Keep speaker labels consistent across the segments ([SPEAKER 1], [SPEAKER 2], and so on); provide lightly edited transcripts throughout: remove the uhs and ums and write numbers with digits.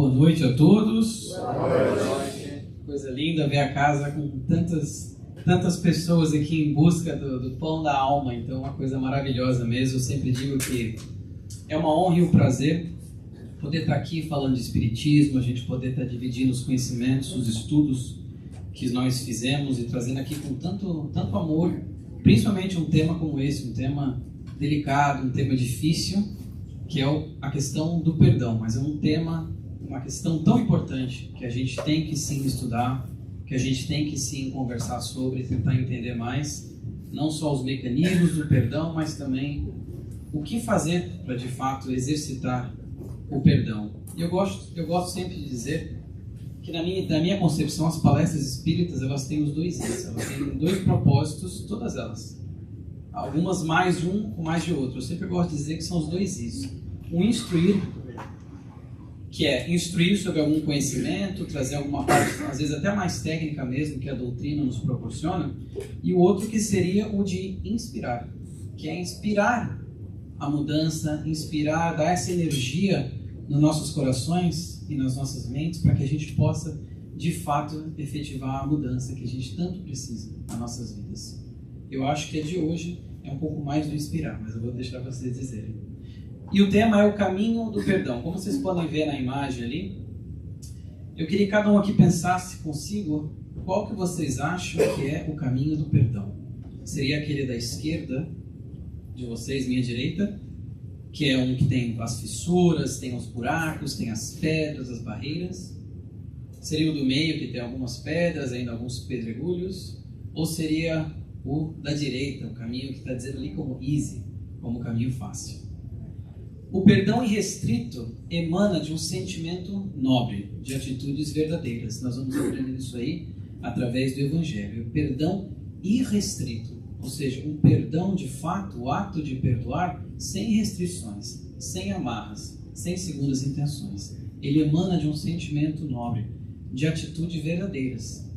[SPEAKER 1] Boa noite a todos.
[SPEAKER 2] Boa noite.
[SPEAKER 1] Coisa linda ver a casa com tantas pessoas aqui em busca do pão da alma. Então, uma coisa maravilhosa mesmo. Eu sempre digo que é uma honra e um prazer poder estar aqui falando de espiritismo, a gente poder estar dividindo os conhecimentos, os estudos que nós fizemos e trazendo aqui com tanto amor, principalmente um tema como esse, um tema delicado, um tema difícil, que é a questão do perdão, mas é uma questão tão importante que a gente tem que sim estudar, que a gente tem que sim conversar sobre, tentar entender mais, não só os mecanismos do perdão, mas também o que fazer para de fato exercitar o perdão. E eu gosto sempre de dizer que na minha concepção as palestras espíritas elas têm os dois Is, elas têm dois propósitos, todas elas. Algumas mais de um ou mais de outro. Eu sempre gosto de dizer que são os dois Is. Um instruir, que é instruir sobre algum conhecimento, trazer alguma parte, às vezes até mais técnica mesmo, que a doutrina nos proporciona. E o outro que seria o de inspirar, que é inspirar a mudança, inspirar, dar essa energia nos nossos corações e nas nossas mentes para que a gente possa, de fato, efetivar a mudança que a gente tanto precisa nas nossas vidas. Eu acho que a de hoje é um pouco mais do inspirar, mas eu vou deixar vocês dizerem. E o tema é o caminho do perdão. Como vocês podem ver na imagem ali, eu queria que cada um aqui pensasse consigo qual que vocês acham que é o caminho do perdão. Seria aquele da esquerda, de vocês, minha direita, que é um que tem as fissuras, tem os buracos, tem as pedras, as barreiras. Seria o do meio, que tem algumas pedras, ainda alguns pedregulhos. Ou seria o da direita, o caminho que está dizendo ali como easy, como caminho fácil. O perdão irrestrito emana de um sentimento nobre, de atitudes verdadeiras. Nós vamos aprender isso aí através do Evangelho. O perdão irrestrito, ou seja, um perdão de fato, o ato de perdoar sem restrições, sem amarras, sem segundas intenções. Ele emana de um sentimento nobre, de atitudes verdadeiras.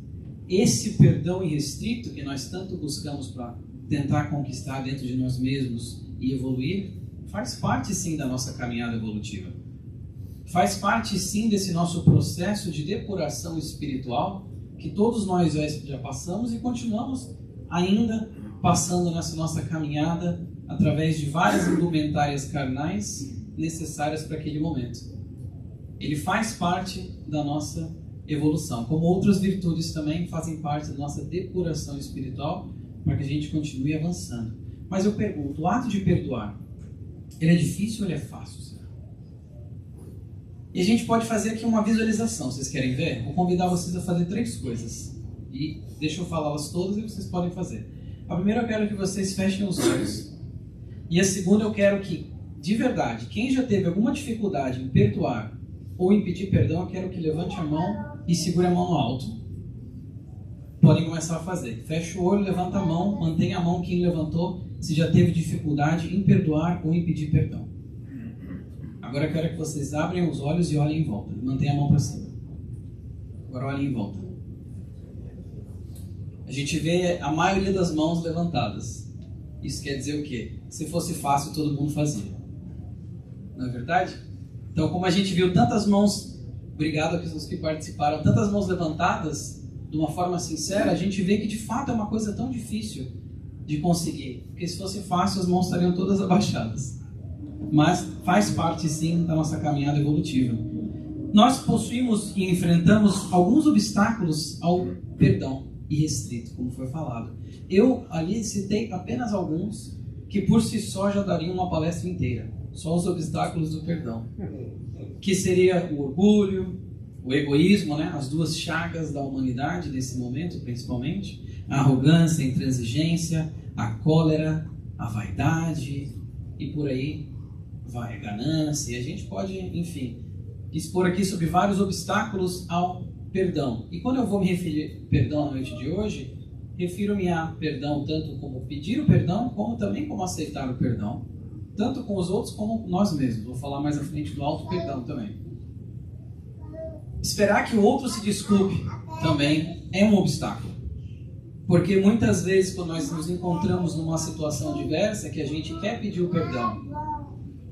[SPEAKER 1] Esse perdão irrestrito que nós tanto buscamos para tentar conquistar dentro de nós mesmos e evoluir, faz parte sim da nossa caminhada evolutiva. Faz parte sim desse nosso processo de depuração espiritual que todos nós já passamos e continuamos ainda passando nessa nossa caminhada através de várias indumentárias carnais necessárias para aquele momento. Ele faz parte da nossa evolução, como outras virtudes também fazem parte da nossa depuração espiritual para que a gente continue avançando. Mas eu pergunto, o ato de perdoar, ele é difícil ou ele é fácil? Será? E a gente pode fazer aqui uma visualização, vocês querem ver? Vou convidar vocês a fazer 3 coisas. E deixa eu falá-las todas e vocês podem fazer. A primeira eu quero que vocês fechem os olhos. E a segunda eu quero que, de verdade, quem já teve alguma dificuldade em perdoar ou em pedir perdão, eu quero que levante a mão e segure a mão no alto. Podem começar a fazer. Fecha o olho, levanta a mão, mantenha a mão quem levantou, se já teve dificuldade em perdoar ou em pedir perdão. Agora eu quero que vocês abrem os olhos e olhem em volta. Mantenha a mão para cima. Agora olhem em volta. A gente vê a maioria das mãos levantadas. Isso quer dizer o quê? Se fosse fácil, todo mundo fazia. Não é verdade? Então, como a gente viu tantas mãos, obrigado a pessoas que participaram, tantas mãos levantadas, de uma forma sincera, a gente vê que de fato é uma coisa tão difícil de conseguir. Porque se fosse fácil, as mãos estariam todas abaixadas. Mas faz parte sim da nossa caminhada evolutiva. Nós possuímos e enfrentamos alguns obstáculos ao perdão irrestrito, como foi falado. Eu ali citei apenas alguns que por si só já dariam uma palestra inteira. Só os obstáculos do perdão. Que seria o orgulho, o egoísmo, né? As duas chagas da humanidade nesse momento, principalmente. A arrogância, a intransigência, a cólera, a vaidade e por aí vai, a ganância. E a gente pode, enfim, expor aqui sobre vários obstáculos ao perdão. E quando eu vou me referir perdão na noite de hoje, refiro-me a perdão tanto como pedir o perdão, como também como aceitar o perdão. Tanto com os outros como nós mesmos. Vou falar mais à frente do auto-perdão também. Esperar que o outro se desculpe também é um obstáculo. Porque muitas vezes quando nós nos encontramos numa situação diversa que a gente quer pedir o perdão,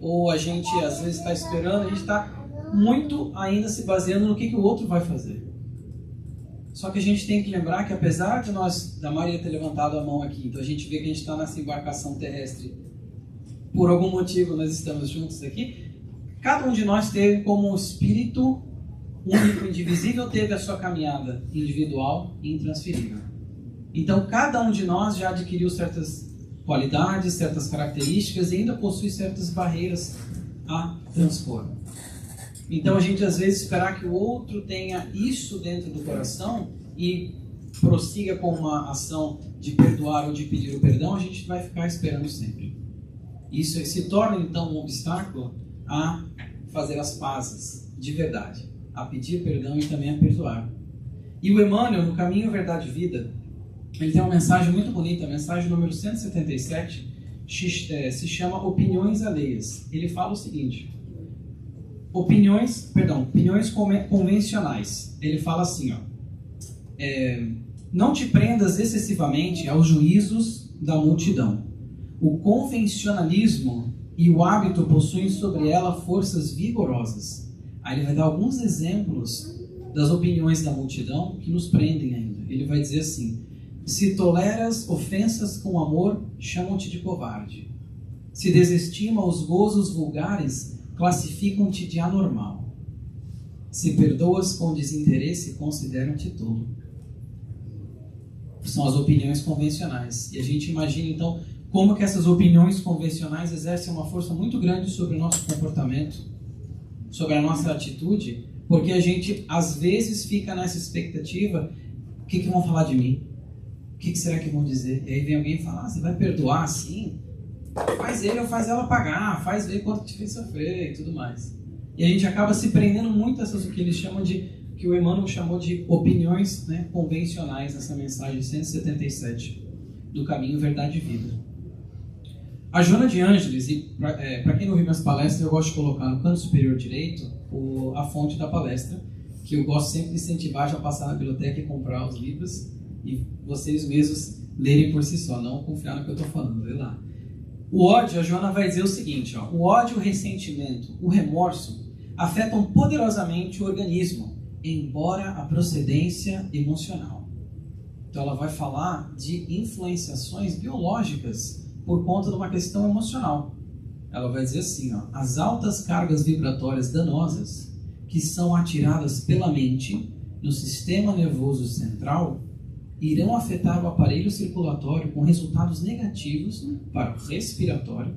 [SPEAKER 1] ou a gente às vezes está esperando, a gente está muito ainda se baseando no que o outro vai fazer. Só que a gente tem que lembrar que apesar de da Maria ter levantado a mão aqui, então a gente vê que a gente está nessa embarcação terrestre, por algum motivo nós estamos juntos aqui, cada um de nós teve como um espírito único, indivisível, teve a sua caminhada individual e intransferível. Então cada um de nós já adquiriu certas qualidades, certas características e ainda possui certas barreiras a transpor. Então a gente às vezes esperar que o outro tenha isso dentro do coração e prossiga com uma ação de perdoar ou de pedir o perdão, a gente vai ficar esperando sempre. Isso se torna então um obstáculo a fazer as pazes de verdade, a pedir perdão e também a perdoar. E o Emmanuel, no Caminho, Verdade e Vida, ele tem uma mensagem muito bonita, a mensagem número 177, se chama Opiniões Alheias. Ele fala o seguinte: opiniões convencionais. Ele fala assim, não te prendas excessivamente aos juízos da multidão. O convencionalismo e o hábito possuem sobre ela forças vigorosas. Aí ele vai dar alguns exemplos das opiniões da multidão que nos prendem ainda. Ele vai dizer assim: se toleras ofensas com amor, chamam-te de covarde. Se desestima os gozos vulgares, classificam-te de anormal. Se perdoas com desinteresse, consideram-te tolo. São as opiniões convencionais. E a gente imagina, então, como que essas opiniões convencionais exercem uma força muito grande sobre o nosso comportamento, sobre a nossa atitude, porque a gente, às vezes, fica nessa expectativa: o que vão falar de mim? O que será que vão dizer? E aí vem alguém e fala: você vai perdoar assim? Faz ele ou faz ela pagar, faz ver quanto te fez sofrer e tudo mais. E a gente acaba se prendendo muito a essas, o que eles chamam de, que o Emmanuel chamou de opiniões, né, convencionais, nessa mensagem 177 do Caminho, Verdade e Vida. A Joana de Ângeles, e para quem não viu minhas palestras, eu gosto de colocar no canto superior direito a fonte da palestra, que eu gosto sempre de incentivar já passar na biblioteca e comprar os livros e vocês mesmos lerem por si só, não confiar no que eu estou falando, lê lá. O ódio, a Joana vai dizer o seguinte, o ódio, o ressentimento, o remorso afetam poderosamente o organismo, embora a procedência emocional. Então ela vai falar de influenciações biológicas por conta de uma questão emocional. Ela vai dizer assim, as altas cargas vibratórias danosas que são atiradas pela mente no sistema nervoso central irão afetar o aparelho circulatório com resultados negativos para o respiratório,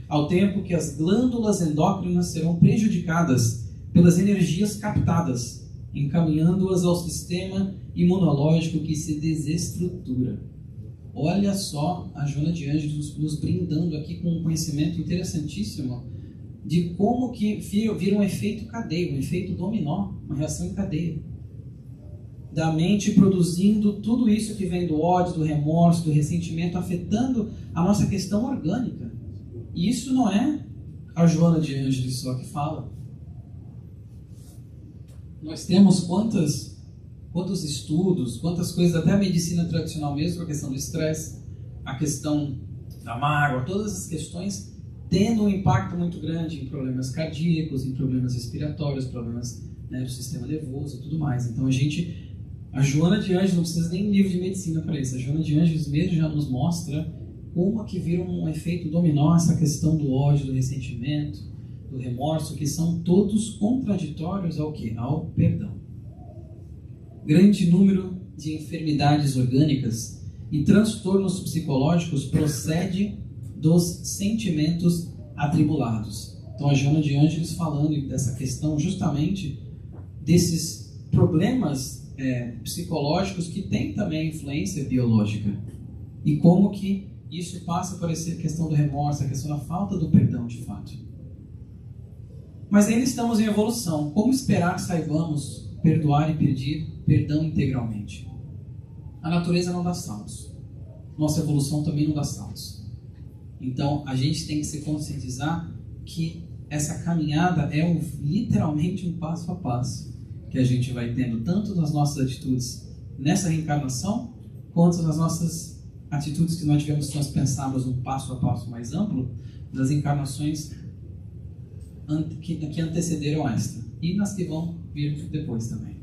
[SPEAKER 1] ao tempo que as glândulas endócrinas serão prejudicadas pelas energias captadas, encaminhando-as ao sistema imunológico que se desestrutura. Olha só a Joana de Ângeles nos brindando aqui com um conhecimento interessantíssimo de como que vira um efeito cadeia, um efeito dominó, uma reação em cadeia. Da mente produzindo tudo isso que vem do ódio, do remorso, do ressentimento, afetando a nossa questão orgânica. E isso não é a Joana de Ângeles só que fala. Nós temos quantos estudos, quantas coisas, até a medicina tradicional mesmo, a questão do estresse, a questão da mágoa, todas as questões tendo um impacto muito grande em problemas cardíacos, em problemas respiratórios, problemas, né, do sistema nervoso e tudo mais. Então a Joana de Ângeles, não precisa nem livro de medicina para isso, a Joana de Ângeles mesmo já nos mostra como que vira um efeito dominó essa questão do ódio, do ressentimento, do remorso, que são todos contraditórios ao quê? Ao perdão. Grande número de enfermidades orgânicas e transtornos psicológicos procede dos sentimentos atribulados. Então a Joana de Ângeles falando dessa questão justamente desses problemas psicológicos que têm também influência biológica e como que isso passa por essa questão do remorso, a questão da falta do perdão de fato. Mas ainda estamos em evolução. Como esperar saibamos perdoar e pedir perdão integralmente? A natureza não dá saltos. Nossa evolução também não dá saltos. Então a gente tem que se conscientizar que essa caminhada é literalmente um passo a passo que a gente vai tendo tanto nas nossas atitudes nessa reencarnação, quanto nas nossas atitudes que nós tivemos, nós pensarmos um passo a passo mais amplo, das encarnações que antecederam esta. e nas que vão vir depois também.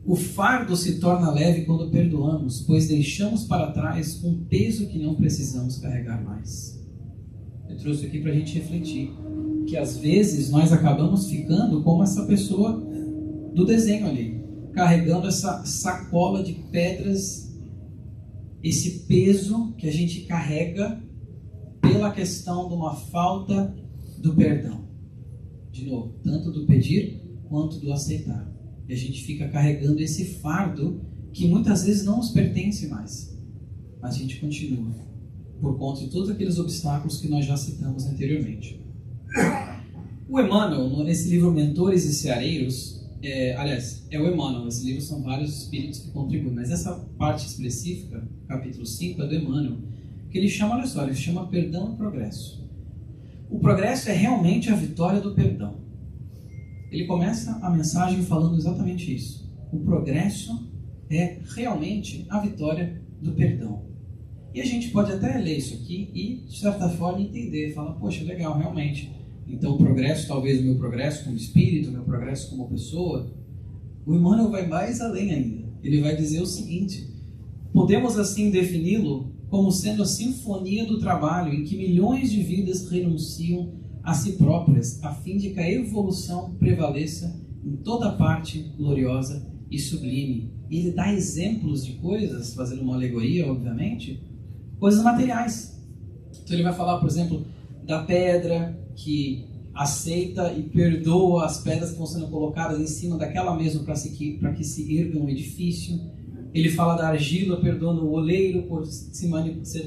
[SPEAKER 1] O fardo se torna leve quando perdoamos, pois deixamos para trás um peso que não precisamos carregar mais. Eu trouxe aqui para a gente refletir que às vezes nós acabamos ficando como essa pessoa do desenho ali, carregando essa sacola de pedras, esse peso que a gente carrega pela questão de uma falta do perdão. De novo, tanto do pedir quanto do aceitar. E a gente fica carregando esse fardo que muitas vezes não nos pertence mais. Mas a gente continua, por conta de todos aqueles obstáculos que nós já citamos anteriormente. O Emmanuel, nesse livro Mentores e Ceareiros, é o Emmanuel, esse livro são vários espíritos que contribuem, mas essa parte específica, capítulo 5, é do Emmanuel, que ele chama, olha só, ele chama perdão e progresso. O progresso é realmente a vitória do perdão. Ele começa a mensagem falando exatamente isso. O progresso é realmente a vitória do perdão. E a gente pode até ler isso aqui e, de certa forma, entender. Falar, poxa, legal, realmente. Então, o progresso, talvez o meu progresso como espírito, o meu progresso como pessoa. O Emmanuel vai mais além ainda. Ele vai dizer o seguinte: podemos assim defini-lo como sendo a sinfonia do trabalho em que milhões de vidas renunciam a si próprias, a fim de que a evolução prevaleça em toda parte gloriosa e sublime. E ele dá exemplos de coisas, fazendo uma alegoria, obviamente, coisas materiais. Então ele vai falar, por exemplo, da pedra que aceita e perdoa as pedras que estão sendo colocadas em cima daquela mesma para que se erga um edifício. Ele fala da argila perdoando o oleiro por ser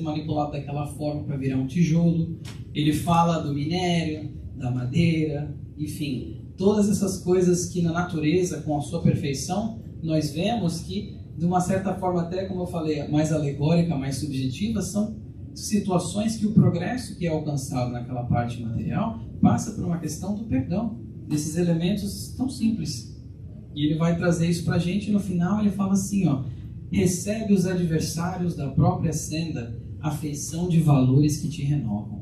[SPEAKER 1] manipulado daquela forma para virar um tijolo. Ele fala do minério, da madeira, enfim, todas essas coisas que na natureza, com a sua perfeição, nós vemos que, de uma certa forma, até como eu falei, mais alegórica, mais subjetiva, são situações que o progresso que é alcançado naquela parte material passa por uma questão do perdão, desses elementos tão simples. E ele vai trazer isso para a gente, e no final ele fala assim, ó: recebe os adversários da própria senda a feição de valores que te renovam.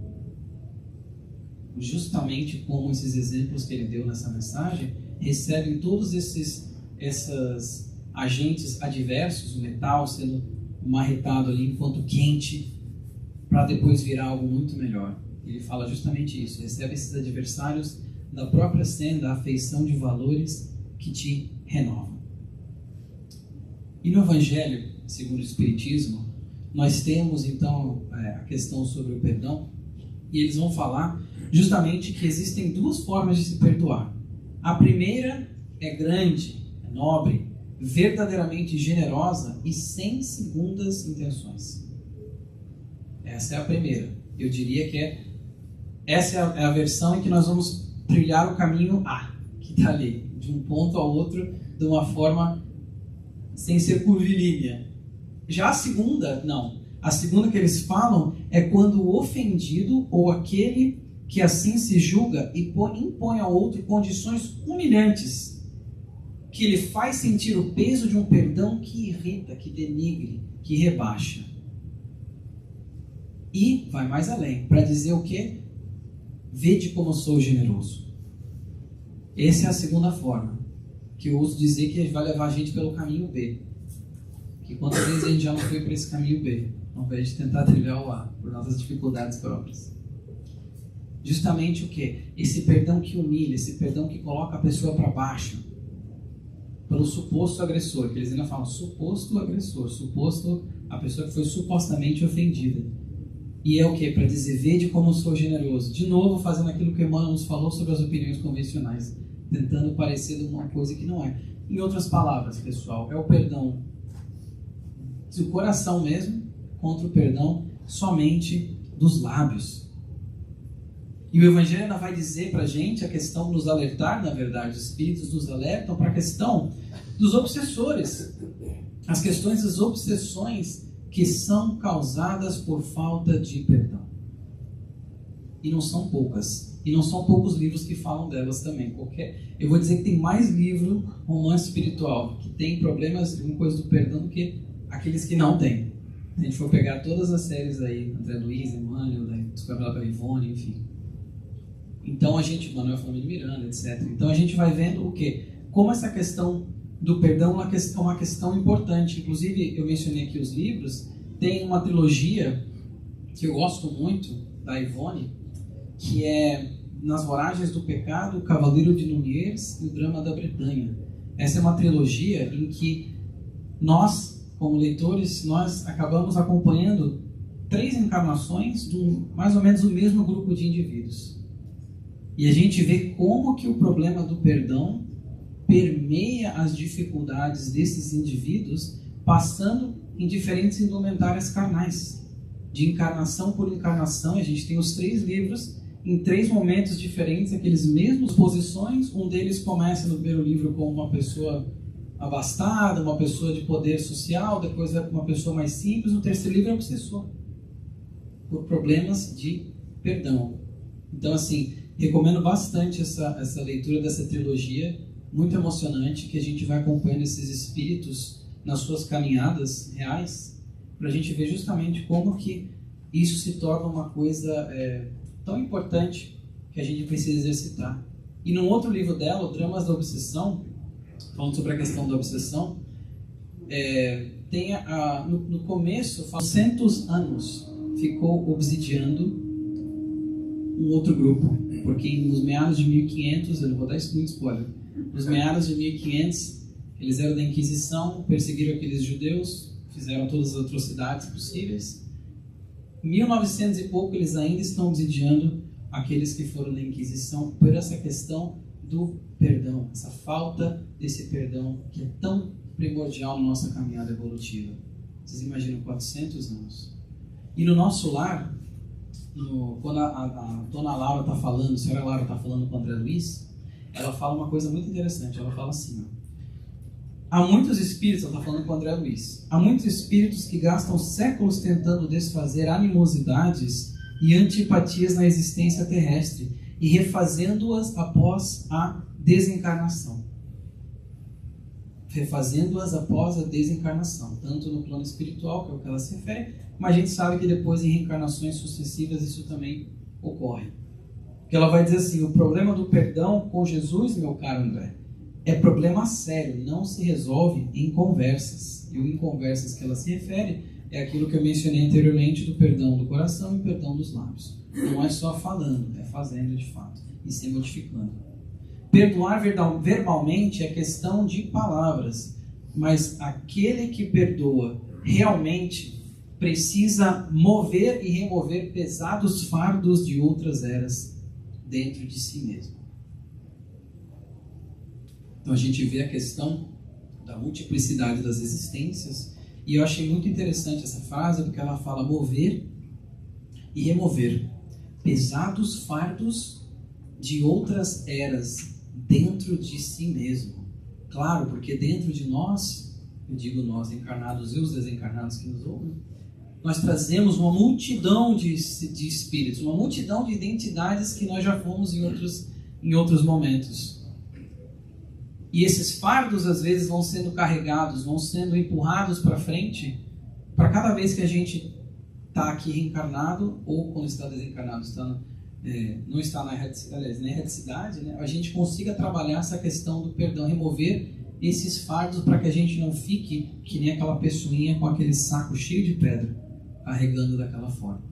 [SPEAKER 1] Justamente como esses exemplos que ele deu nessa mensagem, recebem todos esses agentes adversos, o metal sendo marretado ali enquanto quente, para depois virar algo muito melhor. Ele fala justamente isso: recebe esses adversários da própria senda a feição de valores que te renovam. E no Evangelho, segundo o Espiritismo, nós temos então a questão sobre o perdão, e eles vão falar justamente que existem duas formas de se perdoar. A primeira é grande, é nobre, verdadeiramente generosa e sem segundas intenções. Essa é a primeira. Eu diria que essa é a versão em que nós vamos trilhar o caminho A, que está ali, de um ponto ao outro, de uma forma sem ser curvilínea. Já a segunda, não. A segunda que eles falam é quando o ofendido ou aquele que assim se julga e impõe ao outro condições humilhantes, que ele faz sentir o peso de um perdão que irrita, que denigre, que rebaixa. E vai mais além, para dizer o quê? Vede como sou generoso. Essa é a segunda forma, que eu uso dizer que vai levar a gente pelo caminho B. Que quantas vezes a gente já não foi por esse caminho B, ao invés de tentar trilhar o A, por nossas dificuldades próprias. Justamente o quê? Esse perdão que humilha, esse perdão que coloca a pessoa para baixo, pelo suposto agressor, que eles ainda falam suposto agressor, suposto a pessoa que foi supostamente ofendida. E é o quê? Para dizer, vede como sou generoso. De novo, fazendo aquilo que Emmanuel nos falou sobre as opiniões convencionais, tentando parecer uma coisa que não é. Em outras palavras, pessoal, é o perdão do coração mesmo, contra o perdão somente dos lábios. E o Evangelho ainda vai dizer para a gente a questão, nos alertar, na verdade, os Espíritos nos alertam para a questão dos obsessores, as questões das obsessões que são causadas por falta de perdão. E não são poucas. E não são poucos livros que falam delas também. Eu vou dizer que tem mais livro, romance espiritual, que tem problemas com coisa do perdão do que aqueles que não têm. Se a gente for pegar todas as séries aí, André Luiz, Emmanuel, Descoberta pela Ivone, enfim. Então a gente, Manuel Flamengo de Miranda, etc. Então a gente vai vendo o quê? Como essa questão do perdão é uma questão importante. Inclusive, eu mencionei aqui os livros, tem uma trilogia que eu gosto muito, da Ivone, que é Nas Voragens do Pecado, O Cavaleiro de Núñez e O Drama da Bretanha. Essa é uma trilogia em que nós, como leitores, nós acabamos acompanhando 3 encarnações de mais ou menos o mesmo grupo de indivíduos. E a gente vê como que o problema do perdão permeia as dificuldades desses indivíduos, passando em diferentes indumentárias carnais. De encarnação por encarnação, a gente tem os 3 livros em 3 momentos diferentes, aqueles mesmos posições. Um deles começa no primeiro livro como uma pessoa abastada, uma pessoa de poder social, depois é uma pessoa mais simples, no terceiro livro é obsessor, por problemas de perdão. Então, assim, recomendo bastante essa leitura dessa trilogia, muito emocionante, que a gente vai acompanhando esses espíritos nas suas caminhadas reais, para a gente ver justamente como que isso se torna uma coisa tão importante que a gente precisa exercitar. E num outro livro dela, o Dramas da Obsessão, falando sobre a questão da obsessão, tem no começo, 400 anos, ficou obsidiando um outro grupo, porque nos meados de 1500, eu não vou dar muito spoiler, nos meados de 1500, eles eram da Inquisição, perseguiram aqueles judeus, fizeram todas as atrocidades possíveis. Em 1900 e pouco, eles ainda estão obsidiando aqueles que foram da Inquisição por essa questão do perdão, essa falta desse perdão que é tão primordial na nossa caminhada evolutiva. Vocês imaginam 400 anos. E no nosso lar, quando a dona Laura está falando, a senhora Laura está falando com o André Luiz, ela fala uma coisa muito interessante. Ela fala assim, há muitos espíritos, ela está falando com o André Luiz, há muitos espíritos que gastam séculos tentando desfazer animosidades e antipatias na existência terrestre e refazendo-as após a desencarnação. Refazendo-as após a desencarnação, tanto no plano espiritual, que é o que ela se refere, mas a gente sabe que depois em reencarnações sucessivas isso também ocorre. Porque ela vai dizer assim, o problema do perdão com Jesus, meu caro André, é problema sério, não se resolve em conversas. E o em conversas que ela se refere é aquilo que eu mencionei anteriormente do perdão do coração e perdão dos lábios. Não é só falando, é fazendo de fato e se modificando. Perdoar verbalmente é questão de palavras, mas aquele que perdoa realmente precisa mover e remover pesados fardos de outras eras dentro de si mesmo. Então a gente vê a questão da multiplicidade das existências, e eu achei muito interessante essa frase, porque ela fala mover e remover pesados fardos de outras eras dentro de si mesmo. Claro, porque dentro de nós, eu digo nós encarnados e os desencarnados que nos ouvem, nós trazemos uma multidão de espíritos, uma multidão de identidades que nós já fomos em outros momentos. E esses fardos, às vezes, vão sendo carregados, vão sendo empurrados para frente, para cada vez que a gente está aqui reencarnado, ou quando está desencarnado, não está na erraticidade, né? A gente consiga trabalhar essa questão do perdão, remover esses fardos para que a gente não fique que nem aquela pessoinha com aquele saco cheio de pedra, carregando daquela forma.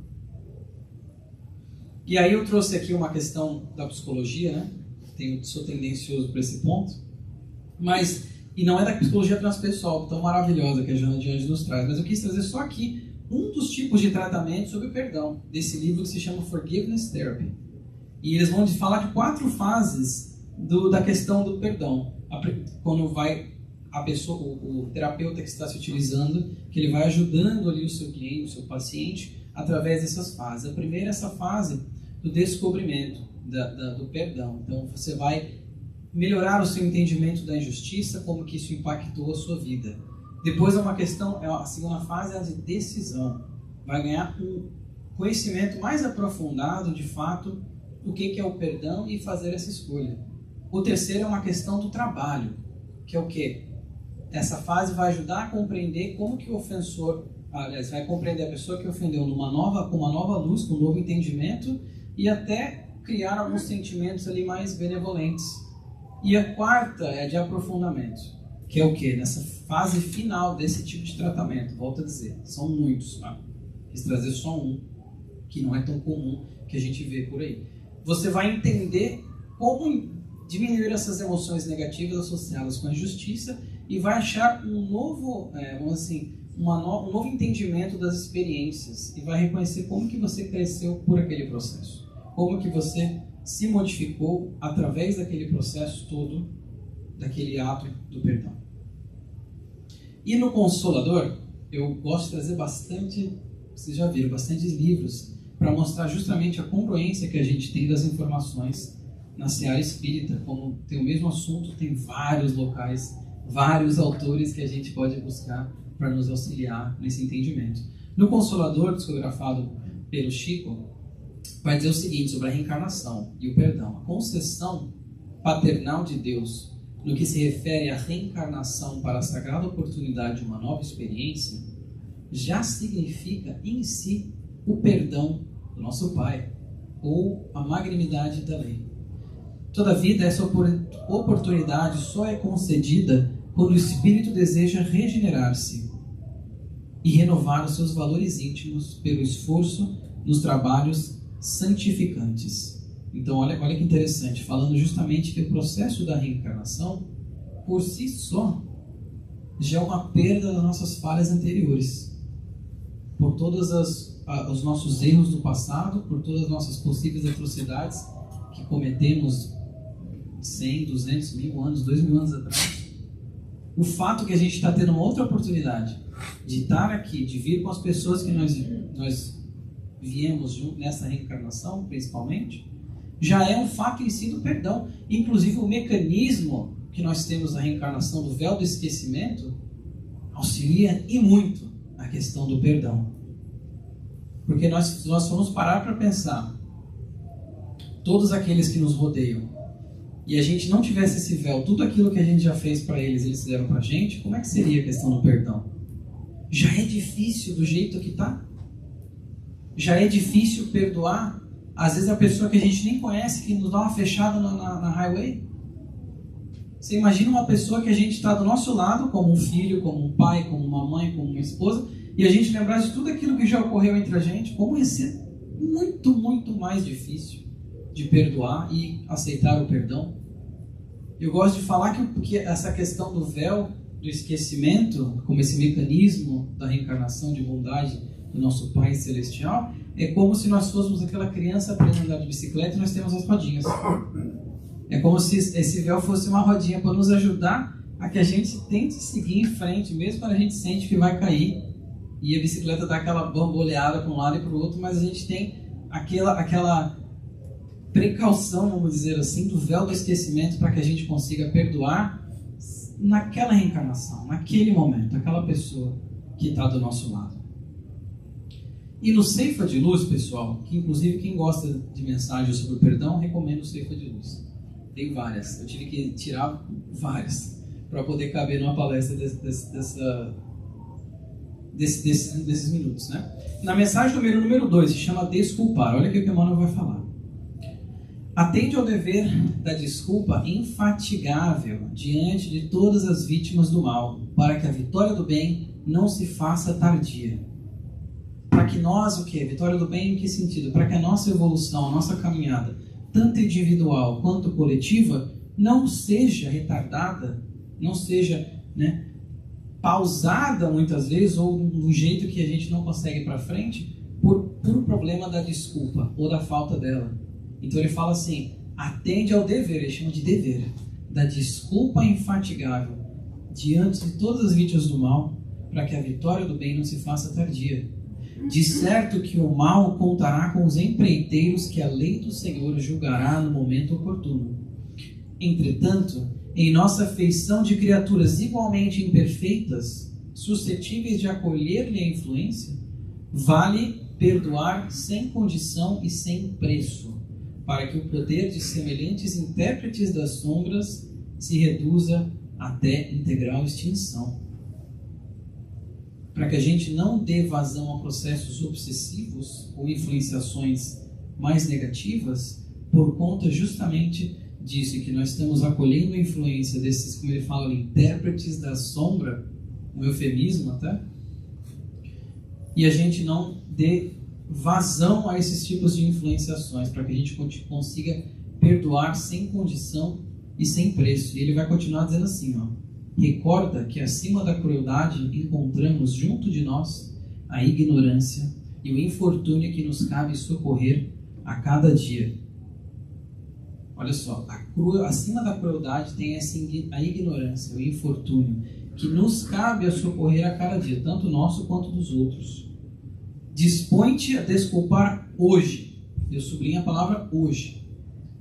[SPEAKER 1] E aí eu trouxe aqui uma questão da psicologia, né? Sou tendencioso para esse ponto. E não é da psicologia transpessoal, tão maravilhosa que a Joana de Anjos nos traz, mas eu quis trazer só aqui um dos tipos de tratamento sobre o perdão, desse livro que se chama Forgiveness Therapy. E eles vão falar de 4 fases da questão do perdão. Quando vai a pessoa, o terapeuta que está se utilizando, que ele vai ajudando ali o seu cliente, o seu paciente, através dessas fases. A primeira é essa fase do descobrimento, do perdão. Então você vai melhorar o seu entendimento da injustiça, como que isso impactou a sua vida. Depois a segunda fase é a de decisão. Vai ganhar um conhecimento mais aprofundado, de fato, do que é o perdão e fazer essa escolha. O terceiro é uma questão do trabalho, que é o quê? Essa fase vai ajudar a compreender como que o ofensor, vai compreender a pessoa que ofendeu com uma nova luz, com um novo entendimento, e até criar alguns sentimentos ali mais benevolentes. E a quarta é de aprofundamento, que é o quê? Nessa fase final desse tipo de tratamento, volto a dizer, são muitos, tá? Quis trazer só um, que não é tão comum, que a gente vê por aí. Você vai entender como diminuir essas emoções negativas associadas com a injustiça e vai achar um novo, um novo entendimento das experiências e vai reconhecer como que você cresceu por aquele processo, como que você se modificou através daquele processo todo, daquele ato do perdão. E no Consolador, eu gosto de trazer bastante, vocês já viram, bastante livros para mostrar justamente a congruência que a gente tem das informações na seara espírita. Como tem o mesmo assunto, tem vários locais, vários autores que a gente pode buscar para nos auxiliar nesse entendimento. No Consolador, psicografado pelo Chico, vai dizer o seguinte sobre a reencarnação e o perdão. A concessão paternal de Deus no que se refere à reencarnação para a sagrada oportunidade de uma nova experiência já significa em si o perdão do nosso Pai ou a magnanimidade da lei. Todavia, essa oportunidade só é concedida quando o espírito deseja regenerar-se e renovar os seus valores íntimos pelo esforço nos trabalhos santificantes. Então, olha que interessante, falando justamente que o processo da reencarnação, por si só, já é uma perda das nossas falhas anteriores, por todos os nossos erros do passado, por todas as nossas possíveis atrocidades que cometemos 100, 200, 1000 anos, 2000 anos atrás. O fato que a gente está tendo uma outra oportunidade de estar aqui, de vir com as pessoas que nós viemos nessa reencarnação, principalmente, já é um fato em si do perdão. Inclusive, o mecanismo que nós temos na reencarnação do véu do esquecimento auxilia e muito a questão do perdão. Porque nós vamos parar para pensar, todos aqueles que nos rodeiam, e a gente não tivesse esse véu, tudo aquilo que a gente já fez para eles, eles fizeram para a gente, como é que seria a questão do perdão? Já é difícil do jeito que está? Já é difícil perdoar, às vezes, a pessoa que a gente nem conhece, que nos dá uma fechada na highway? Você imagina uma pessoa que a gente está do nosso lado, como um filho, como um pai, como uma mãe, como uma esposa, e a gente lembrar de tudo aquilo que já ocorreu entre a gente, como ia ser muito, muito mais difícil de perdoar e aceitar o perdão. Eu gosto de falar que essa questão do véu, do esquecimento, como esse mecanismo da reencarnação de bondade do nosso Pai Celestial, é como se nós fôssemos aquela criança aprendendo a andar de bicicleta e nós temos as rodinhas. É como se esse véu fosse uma rodinha para nos ajudar a que a gente tente seguir em frente, mesmo quando a gente sente que vai cair e a bicicleta dá aquela bamboleada para um lado e para o outro, mas a gente tem aquela precaução, vamos dizer assim, do véu do esquecimento para que a gente consiga perdoar naquela reencarnação, naquele momento, aquela pessoa que está do nosso lado. E no Ceifa de Luz, pessoal, que inclusive quem gosta de mensagens sobre o perdão, recomendo o Ceifa de Luz. Tem várias, eu tive que tirar várias para poder caber numa palestra desses minutos, né? Na mensagem número 2, se chama Desculpar. Olha o que o Emmanuel vai falar. Atende ao dever da desculpa infatigável diante de todas as vítimas do mal, para que a vitória do bem não se faça tardia. Para que nós, vitória do bem em que sentido? Para que a nossa evolução, a nossa caminhada, tanto individual quanto coletiva, não seja retardada, não seja, pausada muitas vezes, ou de um jeito que a gente não consegue ir para frente, por problema da desculpa ou da falta dela. Então ele fala assim, atende ao dever, ele chama de dever, da desculpa infatigável diante de todas as vítimas do mal, para que a vitória do bem não se faça tardia. De certo que o mal contará com os empreiteiros que a lei do Senhor julgará no momento oportuno. Entretanto, em nossa feição de criaturas igualmente imperfeitas, suscetíveis de acolher-lhe a influência, vale perdoar sem condição e sem preço, para que o poder de semelhantes intérpretes das sombras se reduza até integral extinção. Para que a gente não dê vazão a processos obsessivos ou influenciações mais negativas, por conta justamente disso, que nós estamos acolhendo a influência desses, como ele fala, intérpretes da sombra, um eufemismo até, e a gente não dê vazão a esses tipos de influenciações, para que a gente consiga perdoar sem condição e sem preço. E ele vai continuar dizendo assim, ó: recorda que acima da crueldade encontramos junto de nós a ignorância e o infortúnio que nos cabe socorrer a cada dia. Olha só, acima da crueldade tem a ignorância, o infortúnio, que nos cabe a socorrer a cada dia, tanto nosso quanto dos outros. Dispõe-te a desculpar hoje, eu sublinho a palavra hoje,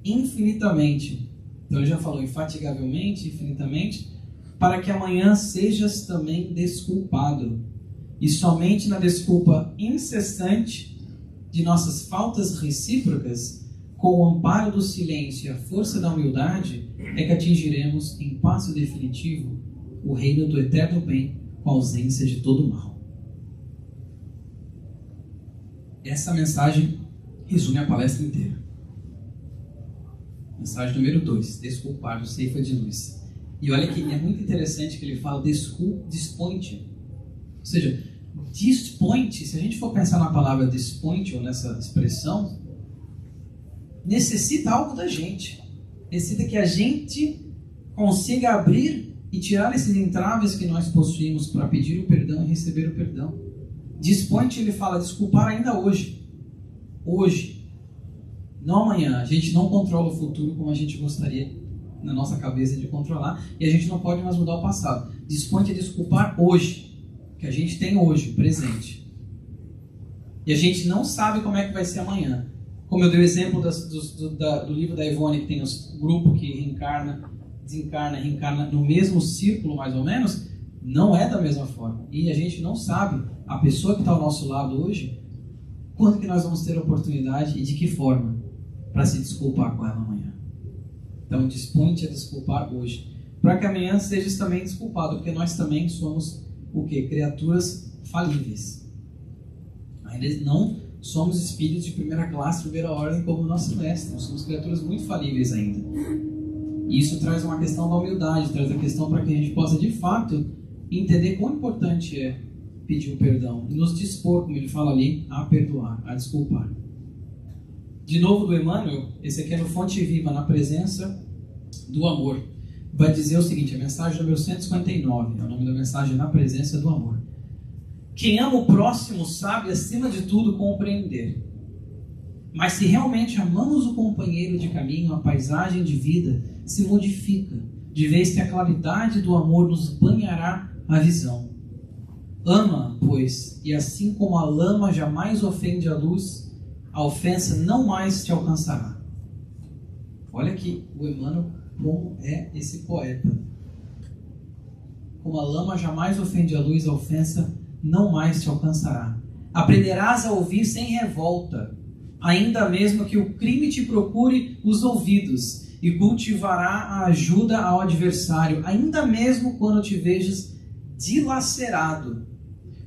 [SPEAKER 1] infinitamente. Então ele já falou infatigavelmente, infinitamente, para que amanhã sejas também desculpado. E somente na desculpa incessante de nossas faltas recíprocas, com o amparo do silêncio e a força da humildade, é que atingiremos em passo definitivo o reino do eterno bem, com a ausência de todo mal. Essa mensagem resume a palestra inteira. Mensagem número 2, desculpar o ceifa de luz. E olha que é muito interessante que ele fala dispõe-te. Ou seja, dispõe-te, se a gente for pensar na palavra dispõe-te ou nessa expressão, necessita algo da gente. Necessita que a gente consiga abrir e tirar esses entraves que nós possuímos para pedir o perdão e receber o perdão. Dispõe-te, ele fala, desculpar ainda hoje. Hoje. Não amanhã. A gente não controla o futuro como a gente gostaria na nossa cabeça de controlar. E a gente não pode mais mudar o passado. Dispõe-te a desculpar hoje. Que a gente tem hoje, o presente. E a gente não sabe como é que vai ser amanhã. Como eu dei o exemplo do livro da Ivone, que tem o grupo que reencarna, desencarna, reencarna no mesmo círculo, mais ou menos, não é da mesma forma. E a gente não sabe, a pessoa que está ao nosso lado hoje, quando que nós vamos ter a oportunidade e de que forma para se desculpar com ela amanhã. Então, dispõe-te a desculpar hoje, para que amanhã sejas também desculpado, porque nós também somos o quê? Criaturas falíveis. Ainda não somos espíritos de primeira classe, primeira ordem, como o nosso mestre. Nós somos criaturas muito falíveis ainda. E isso traz uma questão da humildade, traz a questão para que a gente possa, de fato, entender quão importante é pedir o perdão e nos dispor, como ele fala ali, a perdoar, a desculpar. De novo do Emmanuel, esse aqui é no Fonte Viva, na presença do amor. Vai dizer o seguinte, a mensagem número 159, é o nome da mensagem, na presença do amor. Quem ama o próximo sabe, acima de tudo, compreender. Mas se realmente amamos o companheiro de caminho, a paisagem de vida se modifica, de vez que a claridade do amor nos banhará a visão. Ama, pois, e assim como a lama jamais ofende a luz, a ofensa não mais te alcançará. Olha aqui o Emmanuel, como é esse poeta. Como a lama jamais ofende a luz, a ofensa não mais te alcançará. Aprenderás a ouvir sem revolta, ainda mesmo que o crime te procure os ouvidos, e cultivará a ajuda ao adversário, ainda mesmo quando te vejas dilacerado,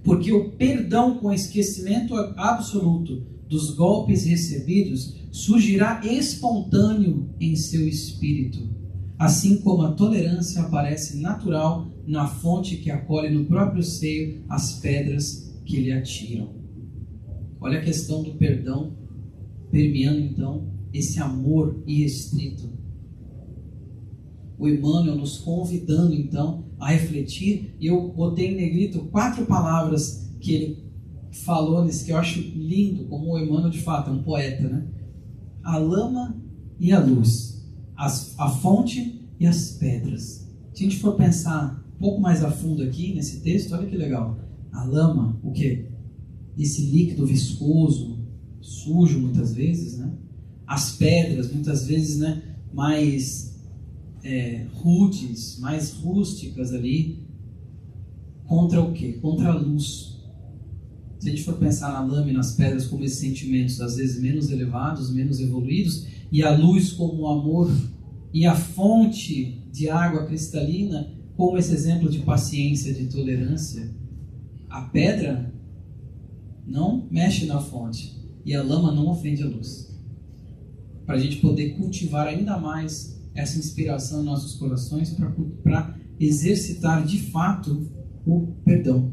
[SPEAKER 1] porque o perdão com esquecimento absoluto dos golpes recebidos surgirá espontâneo em seu espírito, assim como a tolerância aparece natural na fonte que acolhe no próprio seio as pedras que lhe atiram. Olha a questão do perdão permeando então esse amor irrestrito. O Emmanuel nos convidando então a refletir, e eu botei em negrito 4 palavras que ele falou nesse, que eu acho lindo, como o Emmanuel de fato é um poeta, né? A lama e a luz, a fonte e as pedras. Se a gente for pensar um pouco mais a fundo aqui nesse texto, olha que legal. A lama, o quê? Esse líquido viscoso, sujo muitas vezes, né? As pedras, muitas vezes, né? Mais rudes, mais rústicas ali, contra o quê? Contra a luz. Se a gente for pensar na lama e nas pedras como esses sentimentos, às vezes menos elevados, menos evoluídos, e a luz como o amor, e a fonte de água cristalina como esse exemplo de paciência, de tolerância, a pedra não mexe na fonte, e a lama não ofende a luz. para a gente poder cultivar ainda mais essa inspiração em nossos corações para exercitar de fato o perdão.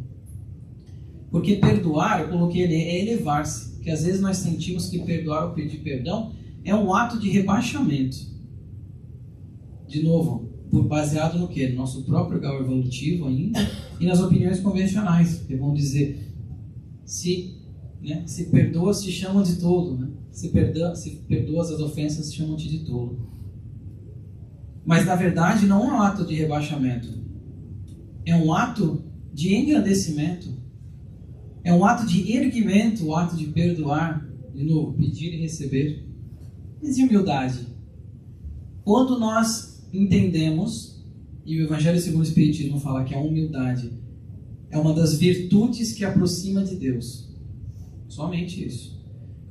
[SPEAKER 1] Porque perdoar, eu coloquei ele, é elevar-se. Porque às vezes nós sentimos que perdoar ou pedir perdão é um ato de rebaixamento. De novo, baseado no quê? No nosso próprio grau evolutivo ainda e nas opiniões convencionais. Que vão dizer, se perdoa, se chama de tolo. Né? Se perdoas as ofensas, se chamam-te de tolo. Mas na verdade não é um ato de rebaixamento. É um ato de engrandecimento. É um ato de erguimento, o ato de perdoar, de novo, pedir e receber. Mas de humildade. Quando nós entendemos, e o Evangelho segundo o Espiritismo fala que a humildade é uma das virtudes que aproxima de Deus. Somente isso.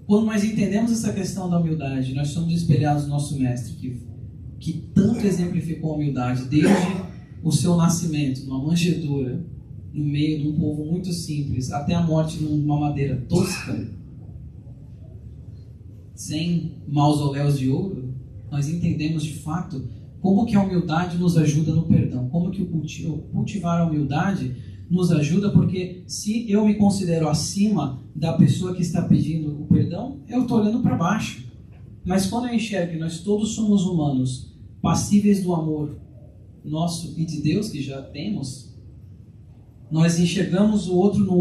[SPEAKER 1] Quando nós entendemos essa questão da humildade, nós somos espelhados no nosso Mestre, que tanto exemplificou a humildade, desde o seu nascimento, numa manjedoura, no meio de um povo muito simples, até a morte numa madeira tosca, sem mausoléus de ouro, nós entendemos de fato como que a humildade nos ajuda no perdão, como que o cultivar a humildade nos ajuda, porque se eu me considero acima da pessoa que está pedindo o perdão, eu estou olhando para baixo. Mas quando eu enxergo que nós todos somos humanos, passíveis do amor nosso e de Deus que já temos, nós enxergamos o outro no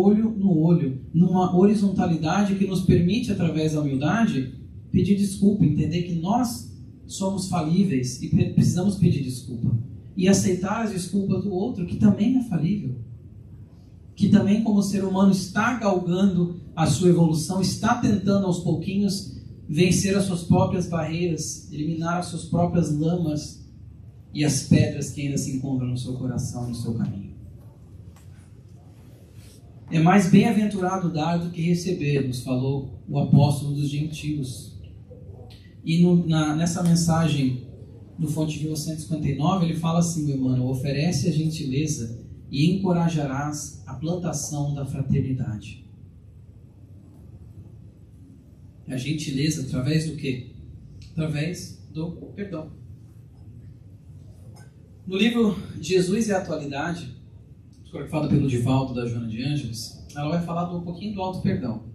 [SPEAKER 1] olho, numa horizontalidade que nos permite, através da humildade, pedir desculpa, entender que nós somos falíveis e precisamos pedir desculpa. E aceitar as desculpas do outro, que também é falível. Que também, como ser humano, está galgando a sua evolução, está tentando aos pouquinhos vencer as suas próprias barreiras, eliminar as suas próprias lamas e as pedras que ainda se encontram no seu coração, no seu caminho. É mais bem-aventurado dar do que receber, nos falou o apóstolo dos gentios. E nessa mensagem do Fonte Viva 159, ele fala assim, meu irmão, oferece a gentileza e encorajarás a plantação da fraternidade. A gentileza através do quê? Através do perdão. No livro Jesus e a Atualidade, fotografado pelo Divaldo da Joana de Ângeles, ela vai falar um pouquinho do auto-perdão.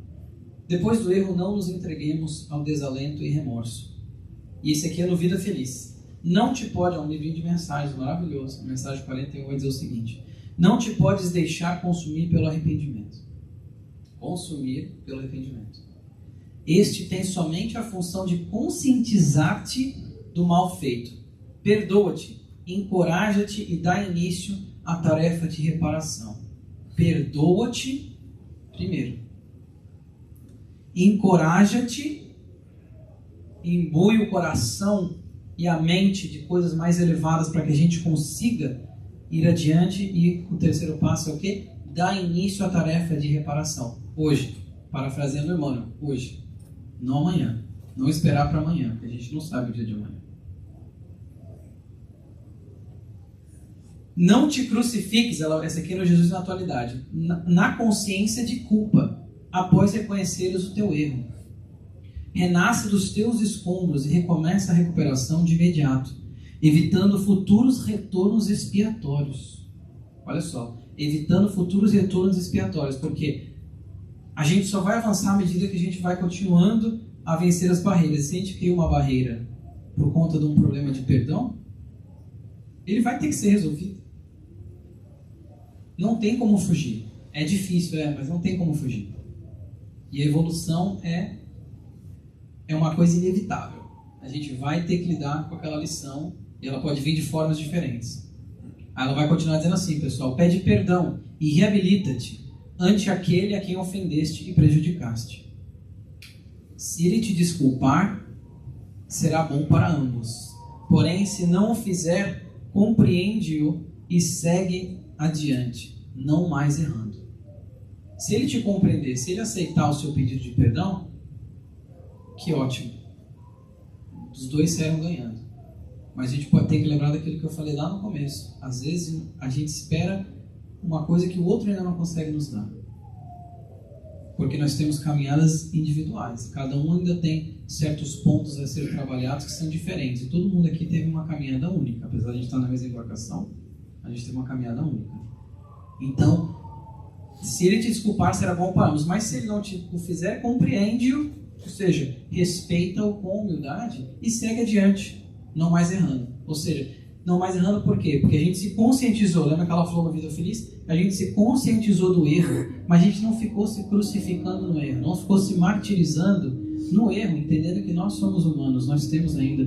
[SPEAKER 1] Depois do erro, não nos entreguemos ao desalento e remorso. E esse aqui é no Vida Feliz. Não te pode, é um livrinho de mensagens maravilhoso, a mensagem 41 vai dizer o seguinte: não te podes deixar consumir pelo arrependimento. Consumir pelo arrependimento. Este tem somente a função de conscientizar-te do mal feito. Perdoa-te, encoraja-te e dá início à tarefa de reparação. Perdoa-te primeiro. Encoraja-te, imbui o coração e a mente de coisas mais elevadas para que a gente consiga ir adiante. E o terceiro passo é o quê? Dá início à tarefa de reparação. Hoje, parafraseando o Emmanuel, hoje, não amanhã. Não esperar para amanhã, porque a gente não sabe o dia de amanhã. Não te crucifiques, essa aqui é no Jesus na Atualidade, na consciência de culpa, após reconheceres o teu erro. Renasce dos teus escombros e recomeça a recuperação de imediato, evitando futuros retornos expiatórios. Olha só, evitando futuros retornos expiatórios, porque a gente só vai avançar à medida que a gente vai continuando a vencer as barreiras. Se a gente cria uma barreira por conta de um problema de perdão, ele vai ter que ser resolvido. Não tem como fugir. É difícil, mas não tem como fugir. E a evolução é uma coisa inevitável. A gente vai ter que lidar com aquela lição e ela pode vir de formas diferentes. Ela vai continuar dizendo assim, pessoal: pede perdão e reabilita-te ante aquele a quem ofendeste e prejudicaste. Se ele te desculpar, será bom para ambos. Porém, se não o fizer, compreende-o e segue adiante, não mais errando. Se ele te compreender, se ele aceitar o seu pedido de perdão, que ótimo. Os dois saíram ganhando. Mas a gente pode ter que lembrar daquilo que eu falei lá no começo. Às vezes a gente espera uma coisa que o outro ainda não consegue nos dar. Porque nós temos caminhadas individuais. Cada um ainda tem certos pontos a ser trabalhados que são diferentes. E todo mundo aqui teve uma caminhada única. Apesar de a gente estar na mesma embarcação, a gente teve uma caminhada única. Então, se ele te desculpar, será bom para ambos. Mas se ele não te o fizer, compreende-o, ou seja, respeita-o com humildade e segue adiante, não mais errando. Ou seja, não mais errando por quê? Porque a gente se conscientizou, lembra que ela falou no Vida Feliz? A gente se conscientizou do erro, mas a gente não ficou se crucificando no erro, não ficou se martirizando no erro, entendendo que nós somos humanos, nós temos ainda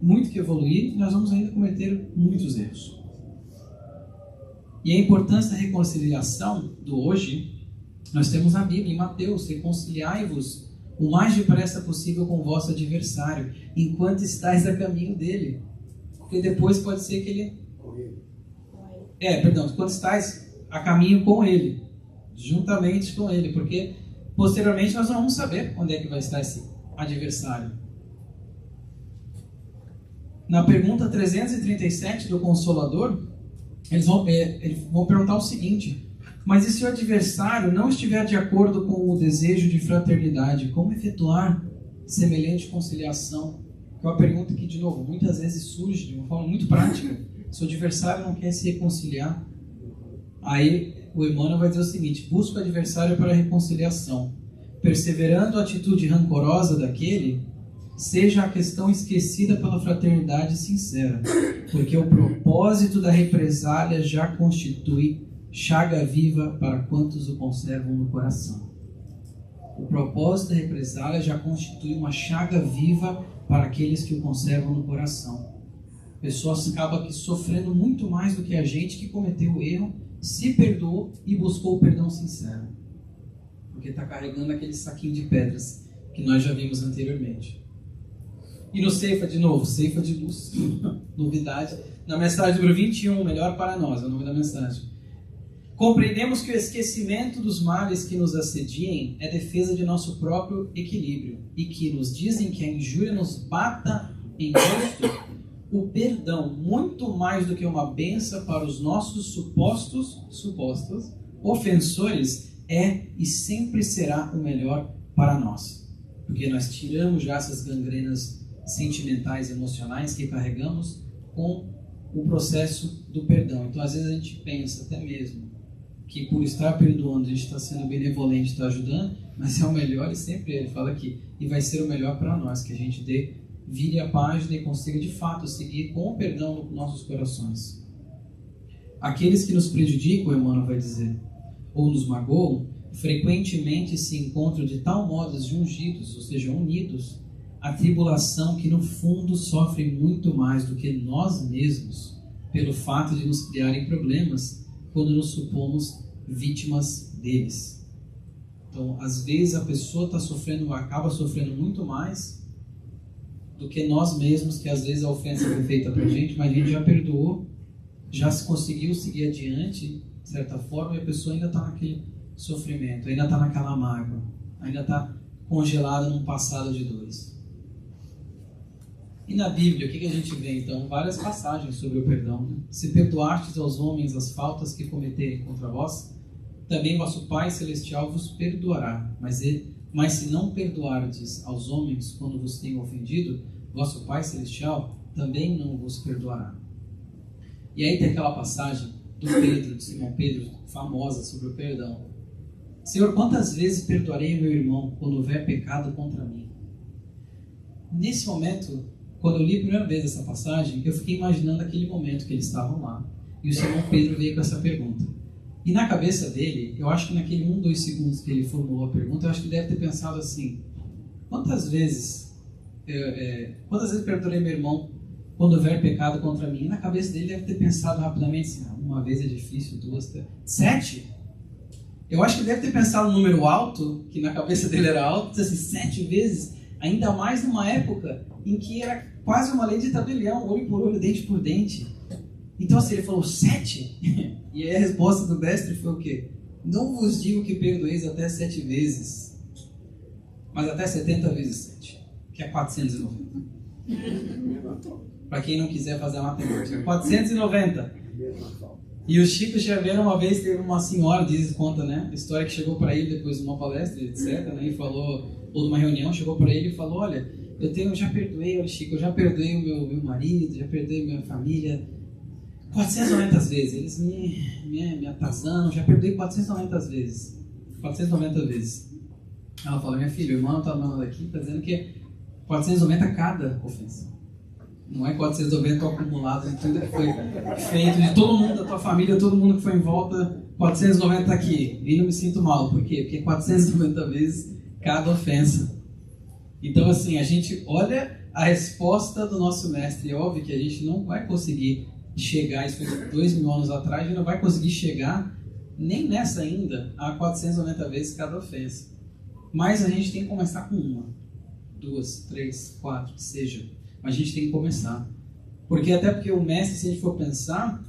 [SPEAKER 1] muito que evoluir e nós vamos ainda cometer muitos erros. E a importância da reconciliação do hoje, nós temos a Bíblia em Mateus: reconciliai-vos o mais depressa possível com o vosso adversário, enquanto estáis a caminho dele. Porque depois pode ser que ele... quando estáis a caminho com ele, juntamente com ele, porque posteriormente nós não vamos saber onde é que vai estar esse adversário. Na pergunta 337 do Consolador, eles vão perguntar o seguinte: mas e se o adversário não estiver de acordo com o desejo de fraternidade, como efetuar semelhante conciliação? É uma pergunta que, de novo, muitas vezes surge de uma forma muito prática. Se o adversário não quer se reconciliar, aí o Emmanuel vai dizer o seguinte: busca o adversário para a reconciliação, perseverando a atitude rancorosa daquele, seja a questão esquecida pela fraternidade sincera, porque o propósito da represália já constitui chaga viva para quantos o conservam no coração. O propósito da represália já constitui uma chaga viva para aqueles que o conservam no coração. A pessoa acaba aqui sofrendo muito mais do que a gente que cometeu o erro, se perdoou e buscou o perdão sincero, porque está carregando aquele saquinho de pedras que nós já vimos anteriormente. E no Ceifa, de novo, Ceifa de Luz, novidade, na mensagem número 21, melhor para nós, é o nome da mensagem. Compreendemos que o esquecimento dos males que nos assediem é defesa de nosso próprio equilíbrio, e que nos dizem que a injúria nos bata em rosto. O perdão, muito mais do que uma benção para os nossos supostos ofensores, é e sempre será o melhor para nós, porque nós tiramos já essas gangrenas sentimentais e emocionais que carregamos com o processo do perdão. Então, às vezes a gente pensa até mesmo que por estar perdoando a gente está sendo benevolente, está ajudando, mas é o melhor, e sempre ele fala aqui, e vai ser o melhor para nós, que a gente vire a página e consiga de fato seguir com o perdão nos nossos corações. Aqueles que nos prejudicam, Emmanuel vai dizer, ou nos magoam, frequentemente se encontram de tal modo jungidos, ou seja, unidos, à tribulação que no fundo sofrem muito mais do que nós mesmos, pelo fato de nos criarem problemas quando nos supomos vítimas deles. Então, às vezes a pessoa acaba sofrendo muito mais do que nós mesmos, que às vezes a ofensa foi feita pra gente, mas a gente já perdoou, já conseguiu seguir adiante, de certa forma, e a pessoa ainda está naquele sofrimento, ainda está naquela mágoa, ainda está congelada num passado de dores. E na Bíblia, o que a gente vê então? Várias passagens sobre o perdão. Se perdoastes aos homens as faltas que cometerem contra vós, também vosso Pai Celestial vos perdoará. Mas se não perdoardes aos homens quando vos tenham ofendido, vosso Pai Celestial também não vos perdoará. E aí tem aquela passagem do Pedro, de Simão Pedro, famosa sobre o perdão. Senhor, quantas vezes perdoarei meu irmão quando houver pecado contra mim? Nesse momento, quando eu li a primeira vez essa passagem, eu fiquei imaginando aquele momento que eles estavam lá. E o Simão Pedro veio com essa pergunta. E na cabeça dele, eu acho que naquele 2 segundos que ele formulou a pergunta, eu acho que ele deve ter pensado assim: quantas vezes perdoarei meu irmão quando houver pecado contra mim? E na cabeça dele deve ter pensado rapidamente assim: uma vez é difícil, 2, 3, 7? Eu acho que ele deve ter pensado um número alto, que na cabeça dele era alto, assim, 7 vezes, ainda mais numa época em que era quase uma lei de tabelião, olho por olho, dente por dente. Então assim, ele falou 7? E aí a resposta do mestre foi o quê? Não vos digo que perdoeis até 7 vezes, mas até 70 vezes 7, que é 490. Para quem não quiser fazer a matemática, 490. E o Chico Xavier uma vez teve uma senhora, conta, né? A história que chegou para ele depois de uma palestra, etc., né? E falou ou numa reunião, chegou para ele e falou: olha, eu já perdoei, olha, Chico, eu já perdoei o meu marido, já perdoei minha família 490 vezes. Eles me atazanam, já perdoei 490 vezes. 490 vezes. Ela falou: minha filha, o irmão está mandando aqui, está dizendo que é 490 cada ofensa. Não é 490 acumulado de tudo que foi feito, de todo mundo da tua família, todo mundo que foi em volta, 490 aqui. E não me sinto mal. Por quê? Porque 490 vezes cada ofensa. Então, assim, a gente olha a resposta do nosso mestre. É óbvio que a gente não vai conseguir chegar, isso foi 2000 anos atrás, a gente não vai conseguir chegar nem nessa ainda a 490 vezes cada ofensa. Mas a gente tem que começar com 1, 2, 3, 4, que seja. Mas a gente tem que começar. Até porque o mestre, se a gente for pensar,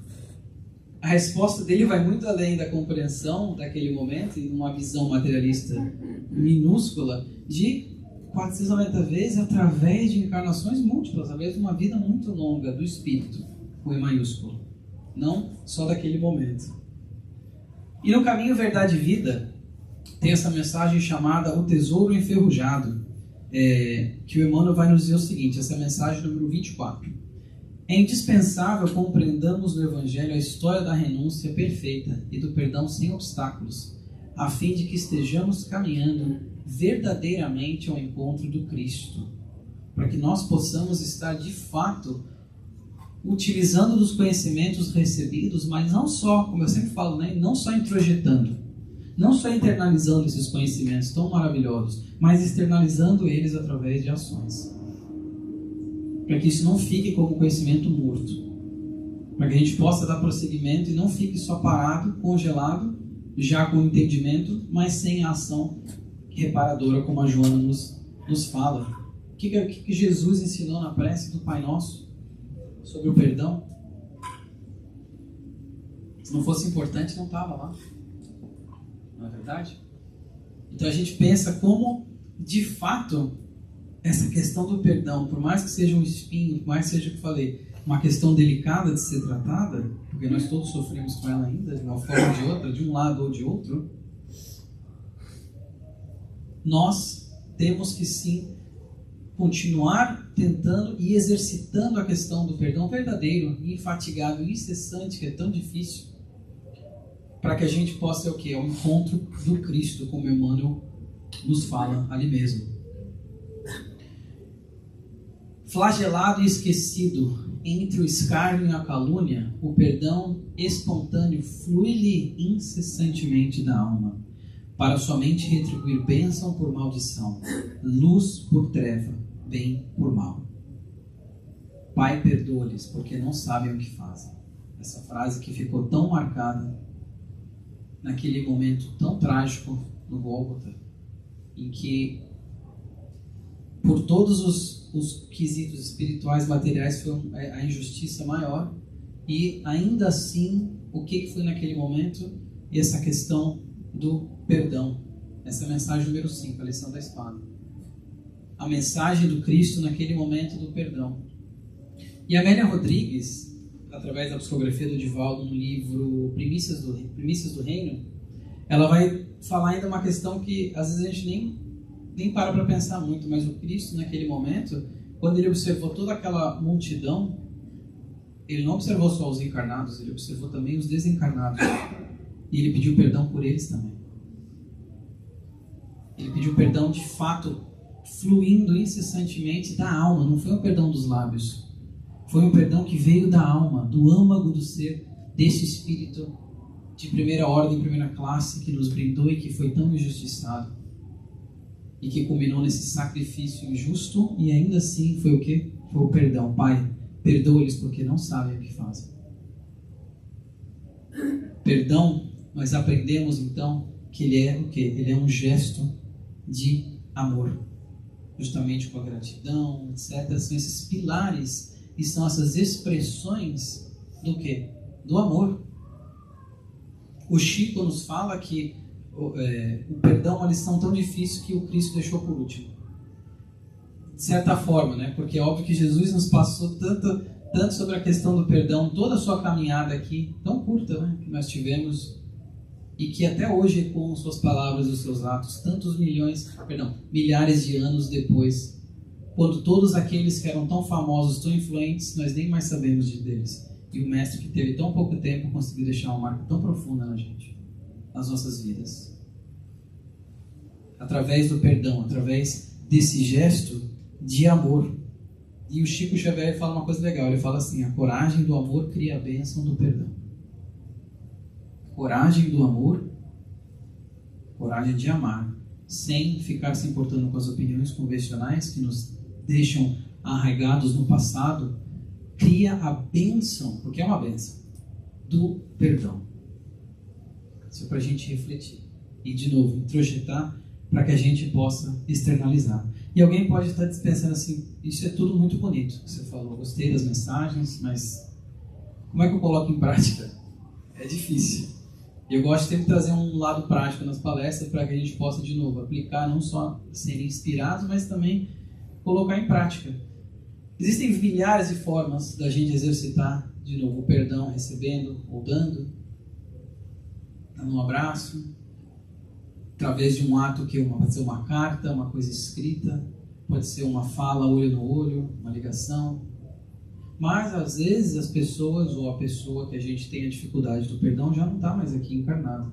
[SPEAKER 1] a resposta dele vai muito além da compreensão daquele momento e numa visão materialista minúscula de 490 vezes através de encarnações múltiplas, através de uma vida muito longa do Espírito, com E maiúsculo, não só daquele momento. E no caminho Verdade e Vida tem essa mensagem chamada O Tesouro Enferrujado, que o Emmanuel vai nos dizer o seguinte, essa mensagem número 24. É indispensável compreendamos no Evangelho a história da renúncia perfeita e do perdão sem obstáculos, a fim de que estejamos caminhando verdadeiramente ao encontro do Cristo, para que nós possamos estar de fato utilizando dos conhecimentos recebidos, mas não só, como eu sempre falo, né, não só introjetando, não só internalizando esses conhecimentos tão maravilhosos, mas externalizando eles através de ações. Para que isso não fique como conhecimento morto. Para que a gente possa dar prosseguimento e não fique só parado, congelado, já com o entendimento, mas sem a ação reparadora, como a Joana nos fala. O que Jesus ensinou na prece do Pai Nosso sobre o perdão? Se não fosse importante, não estava lá. Não é verdade? Então a gente pensa como, de fato, essa questão do perdão, por mais que seja um espinho, por mais que seja, que eu falei, uma questão delicada de ser tratada, porque nós todos sofremos com ela ainda, de uma forma ou de outra, de um lado ou de outro, nós temos que sim continuar tentando e exercitando a questão do perdão verdadeiro, infatigado e incessante, que é tão difícil, para que a gente possa, o encontro do Cristo, como Emmanuel nos fala ali mesmo. Flagelado e esquecido entre o escárnio e a calúnia, o perdão espontâneo flui-lhe incessantemente da alma, para somente retribuir bênção por maldição, luz por treva, bem por mal. Pai, perdoa-lhes, porque não sabem o que fazem. Essa frase que ficou tão marcada naquele momento tão trágico no Gólgota, em que por todos os quesitos espirituais, materiais, foi a injustiça maior, e ainda assim, o que foi naquele momento? Essa questão do perdão. Essa mensagem número 5, a lição da espada. A mensagem do Cristo naquele momento do perdão. E Amélia Rodrigues, através da psicografia do Divaldo no livro Primícias do Reino, ela vai falar ainda uma questão que às vezes a gente nem para pensar muito, mas o Cristo naquele momento, quando ele observou toda aquela multidão, ele não observou só os encarnados, ele observou também os desencarnados. E ele pediu perdão por eles também. Ele pediu perdão de fato, fluindo incessantemente da alma. Não foi um perdão dos lábios. Foi um perdão que veio da alma, do âmago do ser, desse espírito de primeira ordem, primeira classe, que nos brindou e que foi tão injustiçado. E que culminou nesse sacrifício injusto, e ainda assim foi o quê? Foi o perdão. Pai, perdoa-lhes porque não sabem o que fazem. Perdão, nós aprendemos então que ele é o quê? Ele é um gesto de amor. Justamente com a gratidão, etc. São esses pilares e são essas expressões do quê? Do amor. O Chico nos fala que o perdão é uma lição tão difícil que o Cristo deixou por último. De certa forma, né? Porque é óbvio que Jesus nos passou tanto sobre a questão do perdão, toda a sua caminhada aqui, tão curta, né? Que nós tivemos e que até hoje ecoam suas palavras e os seus atos, milhares de anos depois, quando todos aqueles que eram tão famosos, tão influentes, nós nem mais sabemos deles. E o Mestre que teve tão pouco tempo conseguiu deixar uma marca tão profunda na gente, nas nossas vidas. Através do perdão, através desse gesto de amor. E o Chico Xavier fala uma coisa legal, ele fala assim: a coragem do amor cria a bênção do perdão. Coragem do amor, coragem de amar, sem ficar se importando com as opiniões convencionais que nos deixam arraigados no passado, cria a bênção, porque é uma bênção, do perdão. Isso é para a gente refletir. E, de novo, introjetar para que a gente possa externalizar. E alguém pode estar pensando assim: isso é tudo muito bonito que você falou, gostei das mensagens, mas como é que eu coloco em prática? É difícil. Eu gosto sempre de trazer um lado prático nas palestras para que a gente possa, de novo, aplicar, não só ser inspirados, mas também colocar em prática. Existem milhares de formas da gente exercitar, de novo, o perdão, recebendo ou dando, dando um abraço, através de um ato que pode ser uma carta, uma coisa escrita, pode ser uma fala olho no olho, uma ligação. Mas, às vezes, as pessoas ou a pessoa que a gente tem a dificuldade do perdão já não está mais aqui encarnado.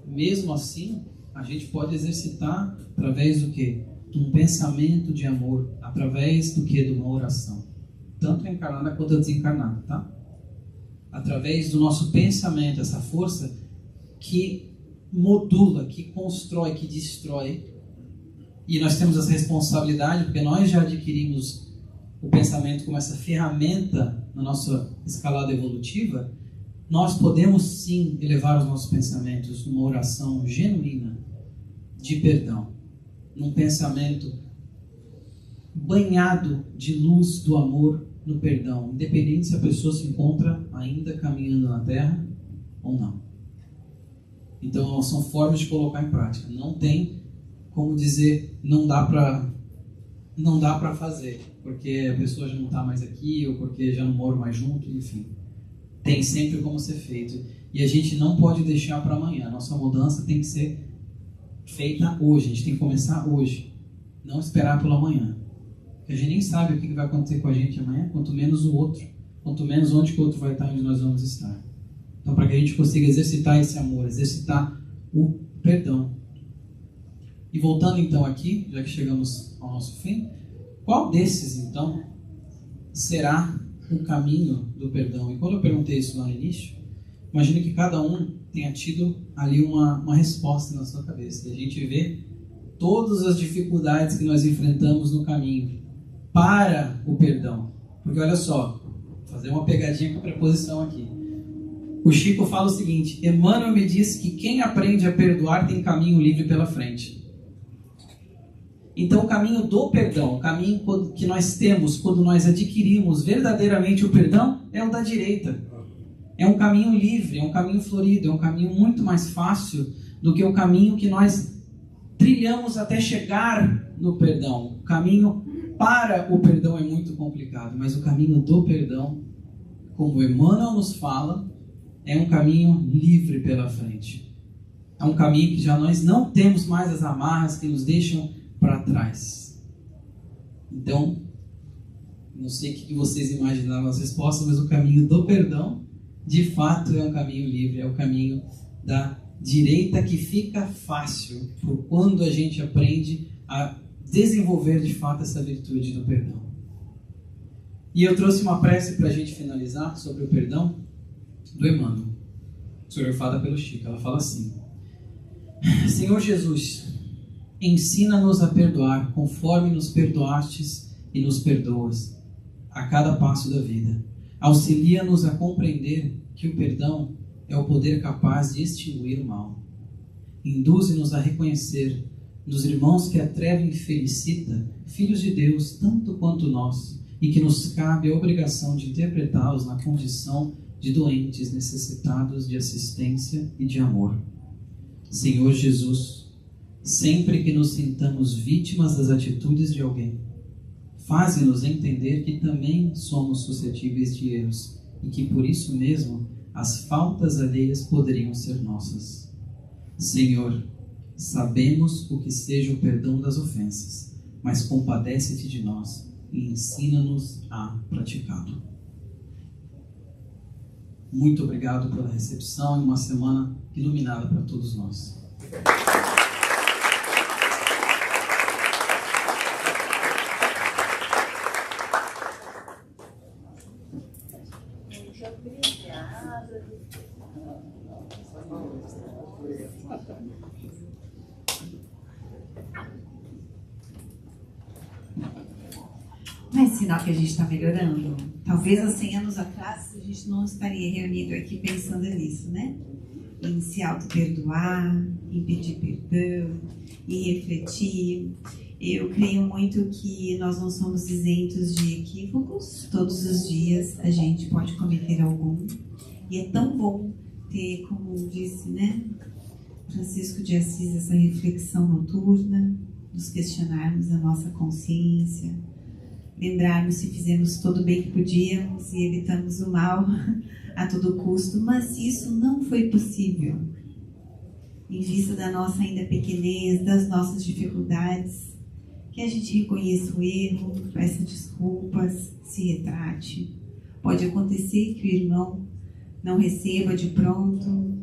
[SPEAKER 1] Mesmo assim, a gente pode exercitar através do quê? De um pensamento de amor, através do quê? De uma oração. Tanto a encarnada quanto a desencarnada, tá? Através do nosso pensamento, essa força que modula, que constrói, que destrói. E nós temos essa responsabilidade, porque nós já adquirimos o pensamento como essa ferramenta na nossa escalada evolutiva. Nós podemos sim elevar os nossos pensamentos numa oração genuína de perdão, num pensamento banhado de luz do amor no perdão, independente se a pessoa se encontra ainda caminhando na Terra ou não. Então são formas de colocar em prática. Não tem como dizer não dá para fazer, porque a pessoa já não está mais aqui, ou porque já não mora mais junto, enfim. Tem sempre como ser feito. E a gente não pode deixar para amanhã. A nossa mudança tem que ser feita hoje. A gente tem que começar hoje. Não esperar pelo amanhã. Porque a gente nem sabe o que vai acontecer com a gente amanhã, quanto menos o outro. Quanto menos onde que o outro vai estar, onde nós vamos estar. Então, para que a gente consiga exercitar esse amor, exercitar o perdão. E voltando então aqui, já que chegamos ao nosso fim, qual desses então será o caminho do perdão? E quando eu perguntei isso lá no início, imagino que cada um tenha tido ali uma resposta na sua cabeça. E a gente vê todas as dificuldades que nós enfrentamos no caminho para o perdão. Porque olha só, vou fazer uma pegadinha com a preposição aqui. O Chico fala o seguinte: Emmanuel me disse que quem aprende a perdoar tem caminho livre pela frente. Então o caminho do perdão, o caminho que nós temos quando nós adquirimos verdadeiramente o perdão, é o da direita. É um caminho livre, é um caminho florido, é um caminho muito mais fácil do que o caminho que nós trilhamos até chegar no perdão. O caminho para o perdão é muito complicado, mas o caminho do perdão, como Emmanuel nos fala, é um caminho livre pela frente. É um caminho que já nós não temos mais as amarras que nos deixam para trás. Então, não sei o que vocês imaginaram nas respostas, mas o caminho do perdão, de fato, é um caminho livre, é o caminho da direita que fica fácil por quando a gente aprende a desenvolver de fato essa virtude do perdão. E eu trouxe uma prece para a gente finalizar sobre o perdão do Emmanuel, sorofada pelo Chico. Ela fala assim: Senhor Jesus, ensina-nos a perdoar conforme nos perdoastes e nos perdoas a cada passo da vida. Auxilia-nos a compreender que o perdão é o poder capaz de extinguir o mal. Induze-nos a reconhecer nos irmãos que a treva infelicita filhos de Deus tanto quanto nós, e que nos cabe a obrigação de interpretá-los na condição de doentes necessitados de assistência e de amor. Senhor Jesus, sempre que nos sintamos vítimas das atitudes de alguém, faze-nos entender que também somos suscetíveis de erros e que por isso mesmo as faltas alheias poderiam ser nossas. Senhor, sabemos o que seja o perdão das ofensas, mas compadece-te de nós e ensina-nos a praticá-lo. Muito obrigado pela recepção e uma semana iluminada para todos nós.
[SPEAKER 2] Não é sinal que a gente está melhorando? Talvez há 100 anos atrás a gente não estaria reunido aqui pensando nisso, né? Em se auto-perdoar, em pedir perdão, em refletir. Eu creio muito que nós não somos isentos de equívocos. Todos os dias a gente pode cometer algum. E é tão bom ter, como disse, né, Francisco de Assis, essa reflexão noturna, nos questionarmos a nossa consciência, lembrarmos se fizemos todo o bem que podíamos e evitamos o mal a todo custo, mas se isso não foi possível, em vista da nossa ainda pequenez, das nossas dificuldades, que a gente reconheça o erro, peça desculpas, se retrate. Pode acontecer que o irmão não receba de pronto,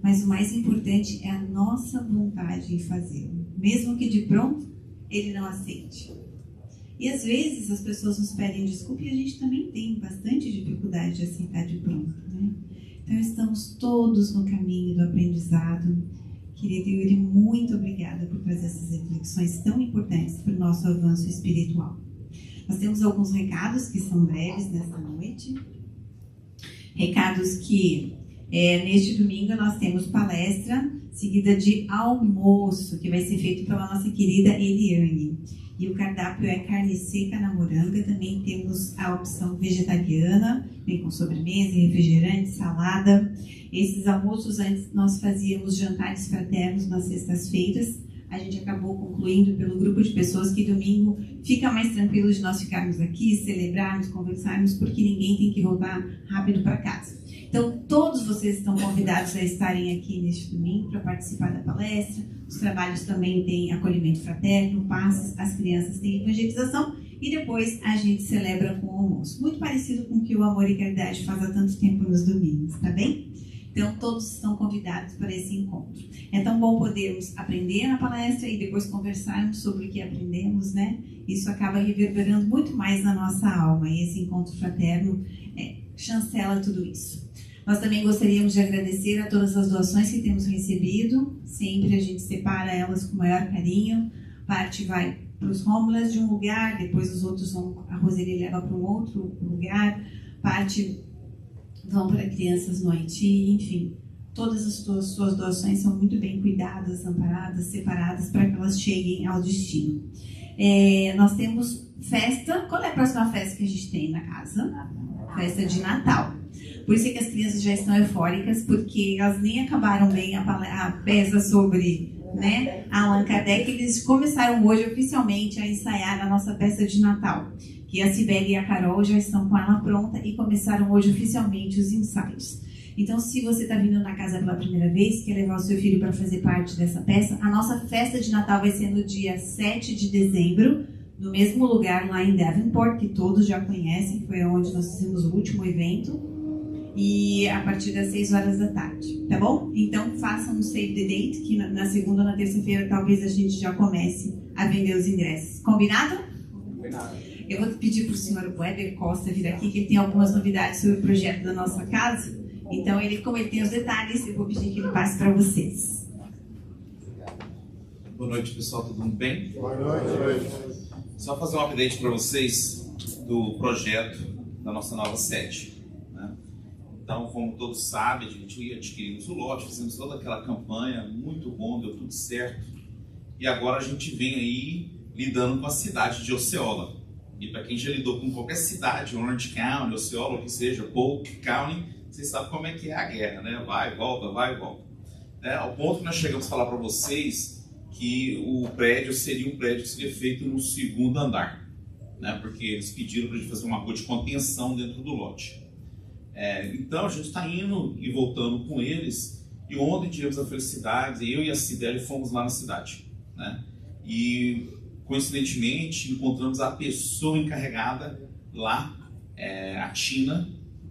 [SPEAKER 2] mas o mais importante é a nossa vontade em fazê-lo, mesmo que de pronto ele não aceite. E às vezes as pessoas nos pedem desculpa e a gente também tem bastante dificuldade de aceitar de pronto, né? Então estamos todos no caminho do aprendizado. Querido Yuri, muito obrigada por trazer essas reflexões tão importantes para o nosso avanço espiritual. Nós temos alguns recados que são breves nesta noite. Recados que neste domingo nós temos palestra seguida de almoço, que vai ser feito pela nossa querida Eliane. E o cardápio é carne seca na moranga. Também temos a opção vegetariana, vem com sobremesa, refrigerante, salada. Esses almoços, antes nós fazíamos jantares fraternos nas sextas-feiras. A gente acabou concluindo pelo grupo de pessoas que domingo fica mais tranquilo de nós ficarmos aqui, celebrarmos, conversarmos, porque ninguém tem que voltar rápido para casa. Então, todos vocês estão convidados a estarem aqui neste domingo para participar da palestra. Os trabalhos também têm acolhimento fraterno, passes, as crianças têm evangelização e depois a gente celebra com o almoço. Muito parecido com o que o Amor e Caridade faz há tanto tempo nos domingos, tá bem? Então, todos estão convidados para esse encontro. É tão bom podermos aprender na palestra e depois conversarmos sobre o que aprendemos, né? Isso acaba reverberando muito mais na nossa alma e esse encontro fraterno chancela tudo isso. Nós também gostaríamos de agradecer a todas as doações que temos recebido. Sempre a gente separa elas com o maior carinho. Parte vai para os Rômulas de um lugar, depois os outros vão, a Roseli leva para um outro lugar. Parte vão para crianças no Haiti, enfim. Todas as suas doações são muito bem cuidadas, amparadas, separadas para que elas cheguem ao destino. Nós temos festa. Qual é a próxima festa que a gente tem na casa? Festa de Natal. Por isso é que as crianças já estão eufóricas, porque elas nem acabaram bem a peça sobre, né, Allan Kardec. Eles começaram hoje oficialmente a ensaiar a nossa peça de Natal, que a Cibele e a Carol já estão com ela pronta e começaram hoje oficialmente os ensaios. Então, se você está vindo na casa pela primeira vez, quer levar o seu filho para fazer parte dessa peça, a nossa festa de Natal vai ser no dia 7 de dezembro, no mesmo lugar lá em Davenport, que todos já conhecem, foi onde nós fizemos o último evento, e a partir das 6 horas da tarde, tá bom? Então façam um save the date, que na segunda ou na terça-feira talvez a gente já comece a vender os ingressos. Combinado? Combinado. Eu vou pedir para o senhor Weber Costa vir aqui, que ele tem algumas novidades sobre o projeto da nossa casa. Então, como ele tem os detalhes, eu vou pedir que ele passe para vocês.
[SPEAKER 3] Boa noite, pessoal. Tudo bem?
[SPEAKER 4] Boa noite.
[SPEAKER 3] Só fazer um update para vocês do projeto da nossa nova sede. Né? Então, como todos sabem, a gente adquirimos o lote, fizemos toda aquela campanha, muito bom, deu tudo certo. E agora a gente vem aí lidando com a cidade de Osceola. E para quem já lidou com qualquer cidade, Orange County, Osceola, o que seja, Polk County, vocês sabem como é que é a guerra, né? Vai e volta, vai e volta. Ao ponto que nós chegamos a falar para vocês que o prédio seria um prédio que seria feito no segundo andar, né? Porque eles pediram para a gente fazer uma rua de contenção dentro do lote. Então a gente está indo e voltando com eles, e ontem tivemos a felicidade, eu e a Cibele fomos lá na cidade, né? E coincidentemente encontramos a pessoa encarregada lá, a Tina.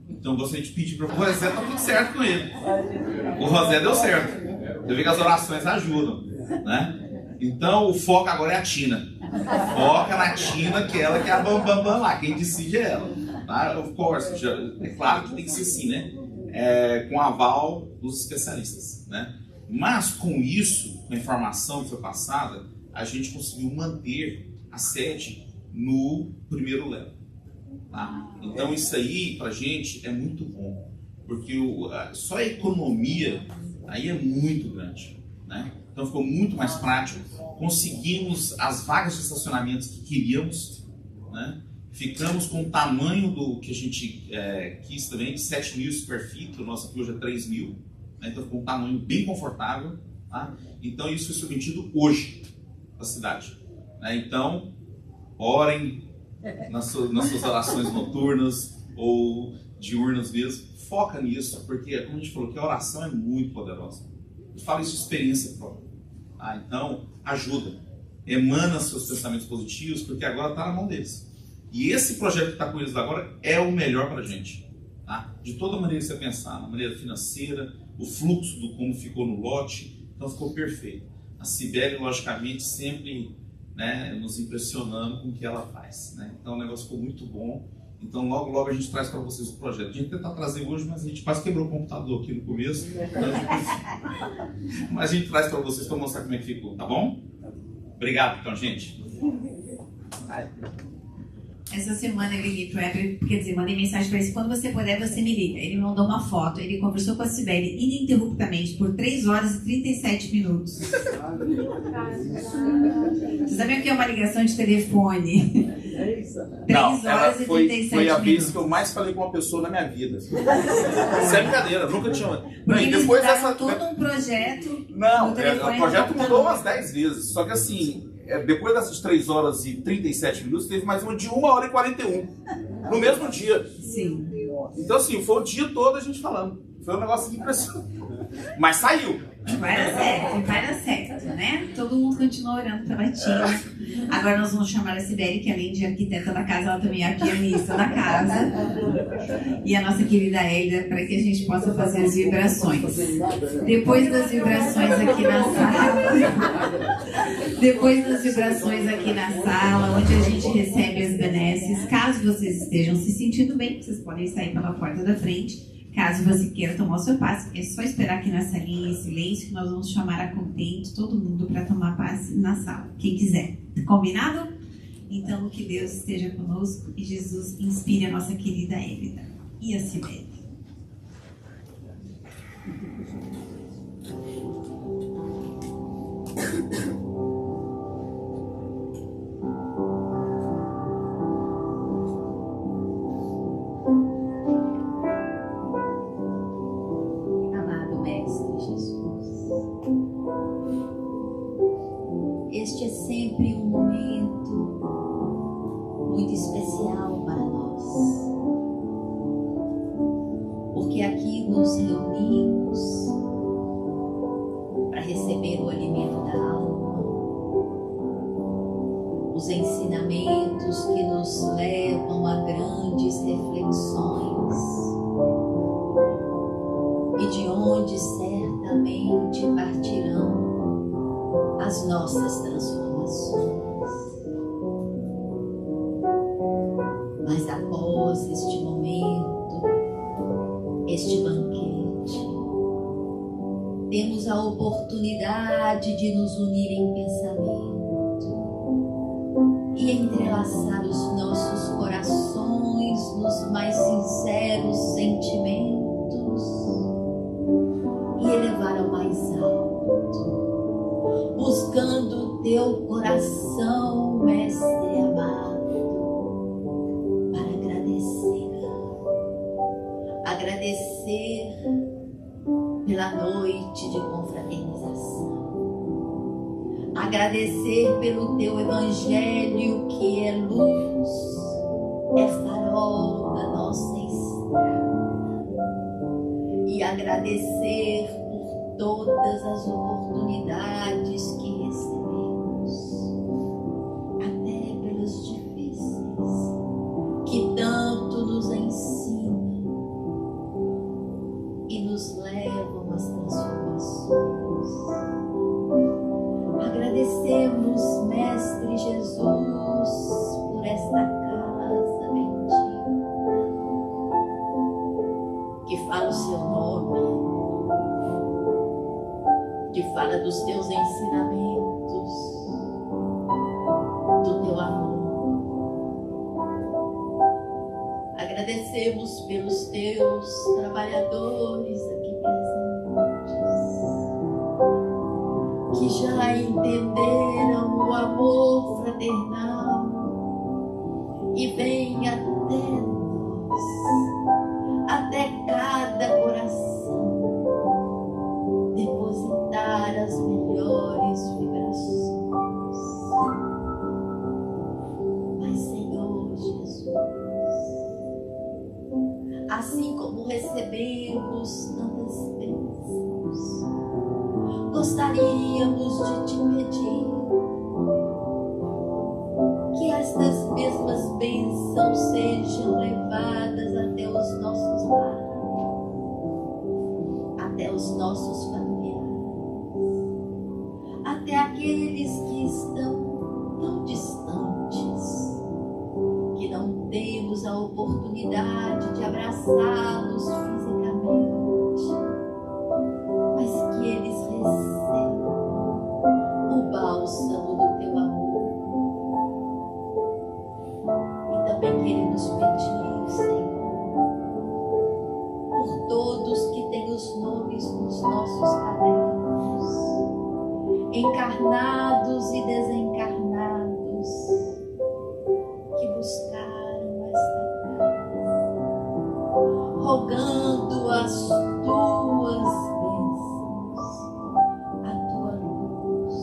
[SPEAKER 3] Então gostaria de pedir para o José, tá tudo certo com ele. O José deu certo. Eu vi que as orações ajudam, né? Então o foco agora é a Tina. Foca na Tina, que ela que é a bambambam lá, quem decide é ela. Tá? Of course, é claro que tem que ser assim, né? Com aval dos especialistas, né? Mas com isso, com a informação que foi passada, a gente conseguiu manter a sede no primeiro level. Tá? Então isso aí pra gente é muito bom, porque só a economia aí é muito grande, né? Então ficou muito mais prático, conseguimos as vagas de estacionamento que queríamos, né? Ficamos com o tamanho do que a gente quis também, de 7.000 square feet, o nosso aqui hoje é 3.000, né? Então ficou um tamanho bem confortável, tá? Então isso foi submetido hoje na cidade, né? Então orem nas suas orações noturnas ou diurnas mesmo, foca nisso, porque como a gente falou que a oração é muito poderosa. Eu falo isso de experiência própria. Tá? Então ajuda, emana seus pensamentos positivos, porque agora está na mão deles. E esse projeto que está com eles agora é o melhor para a gente. Tá? De toda maneira que você pensar, na maneira financeira, o fluxo do como ficou no lote, então ficou perfeito. A Cibele, logicamente, sempre, né, nos impressionando com o que ela faz. Né? Então o negócio ficou muito bom. Então logo, logo a gente traz para vocês o projeto. A gente tentar trazer hoje, mas a gente quase quebrou o computador aqui no começo. Mas a gente traz para vocês para mostrar como é que ficou, tá bom? Obrigado, então, gente.
[SPEAKER 2] Essa semana eu liguei pro Heber, quer dizer, mandei mensagem para ele: quando você puder, você me liga. Ele me mandou uma foto, ele conversou com a Cibele ininterruptamente por 3 horas e 37 minutos. Você sabia o que é uma ligação de telefone? 3 horas e 37 minutos.
[SPEAKER 3] Foi a vez que eu mais falei com uma pessoa na minha vida. Isso é brincadeira, nunca tinha.
[SPEAKER 2] Porque eles mudaram todo um projeto.
[SPEAKER 3] Não, o projeto mudou umas 10 vezes. Só que assim, depois dessas 3 horas e 37 minutos, teve mais uma de 1 hora e 41. No mesmo dia.
[SPEAKER 2] Sim.
[SPEAKER 3] Então assim, foi o dia todo a gente falando. Foi um negócio impressionante. Mas saiu.
[SPEAKER 2] Vai dar certo, né? Todo mundo continua orando pela Tina. Agora nós vamos chamar a Cibele, que além de arquiteta da casa, ela também é a pianista da casa. E a nossa querida Hélida, para que a gente possa fazer as vibrações. Depois das vibrações aqui na sala, onde a gente recebe as benesses, caso vocês estejam se sentindo bem, vocês podem sair pela porta da frente. Caso você queira tomar o seu passe, é só esperar aqui na salinha em silêncio, que nós vamos chamar a contento todo mundo para tomar passe na sala, quem quiser. Combinado? Então, que Deus esteja conosco e Jesus inspire a nossa querida Hélida e a Cibele.
[SPEAKER 4] Este é sempre um momento muito especial para nós, porque aqui nos reunimos para receber o alimento da alma, os ensinamentos que nos levam a grandes reflexões e de onde certamente partirão as nossas transformações. Mas após este momento, este banquete, temos a oportunidade de nos unir em pensamento e entrelaçar os nossos corações nos mais sinceros sentimentos e elevar ao mais alto, buscando o teu coração, Mestre amado, para agradecer pela noite de confraternização, agradecer pelo teu evangelho que é luz, é farol da nossa estrada, e agradecer por todas as oportunidades que recebemos, até pelas difíceis, que tanto nos ensinam e nos levam às transformações. Agradecemos, Mestre Jesus, por esta casa bendita, que fala o seu nome, que fala dos teus ensinamentos, do teu amor. Agradecemos pelos teus trabalhadores aqui presentes, que já entenderam o amor fraternal e vem até nós, até cada coração, depositar as melhores vibrações. Mas, Senhor Jesus, assim como recebemos tantas bênçãos, gostaríamos de te pedir que estas mesmas bênçãos sejam levadas até os nossos lares, até os nossos familiares, até aqueles que estão tão distantes, que não temos a oportunidade de abraçá-los fisicamente, mas que eles recebam o bálsamo do teu amor. E também queremos pedir, Senhor, por todos que têm os nomes nos nossos cadernos, encarnados e desencarnados, que buscaram esta casa, rogando as tuas bênçãos, a tua luz,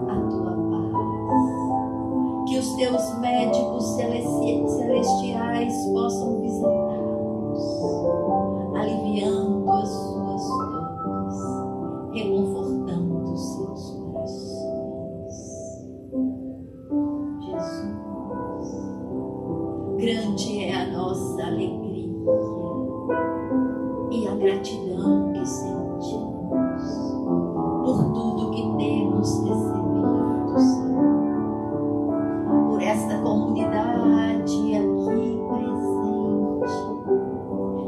[SPEAKER 4] a tua paz, que os teus médicos celestiais possam visitá-los, aliviando as suas dores, reconfortando os seus corações. Jesus, grande é a nossa alegria e a gratidão que sentimos por tudo que temos recebido, Senhor, por esta comunidade aqui presente,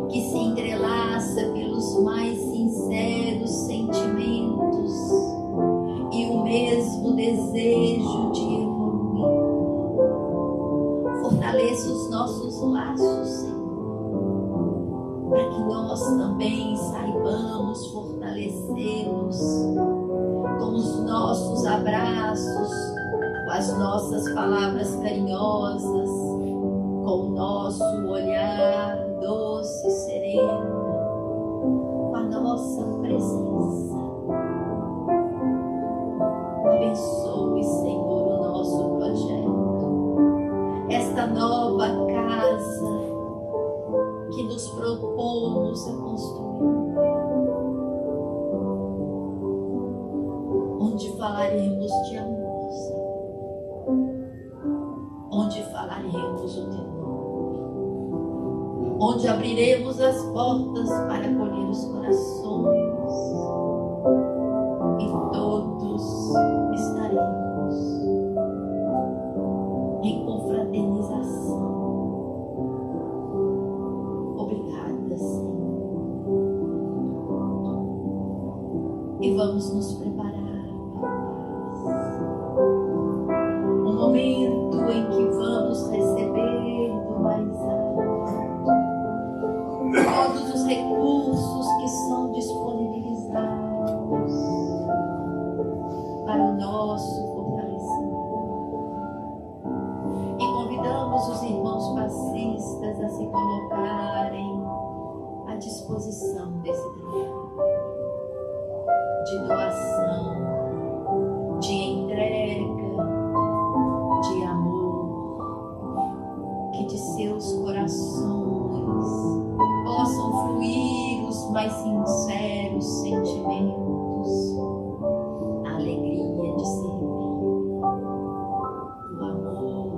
[SPEAKER 4] que se entrelaça pelos mais sinceros sentimentos e o mesmo desejo de evoluir. Fortaleça os nossos laços, Senhor, para que nós também saibamos fortalecê-los com os nossos abraços, com as nossas palavras carinhosas, com o nosso olhar doce e sereno, com a nossa presença. Abençoe, Senhor, o nosso projeto, esta nova casa que nos propomos a construir, onde falaremos de amor, Senhor, onde falaremos o teu nome, onde abriremos as portas para acolher os corações e todos estaremos em confraternização. Obrigada, Senhor. E vamos nos preparar para um momento em que vamos receber do mais alto todos os recursos que são disponibilizados para o nosso fortalecimento. E convidamos os irmãos passistas a se colocarem à disposição desse trabalho de doação, de entrega, de amor, que de seus corações possam fluir os mais sinceros sentimentos, a alegria de servir, o amor fraternal.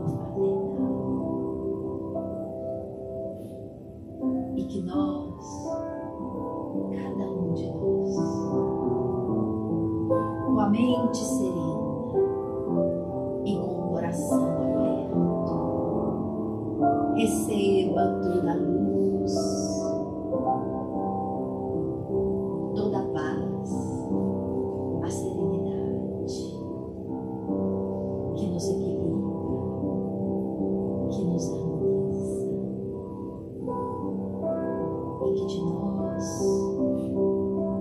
[SPEAKER 4] E que nós, cada um de nós, com a mente serena e com o coração aberto, receba toda a luz, toda a paz, a serenidade que nos equilibra, que nos harmoniza, e que de nós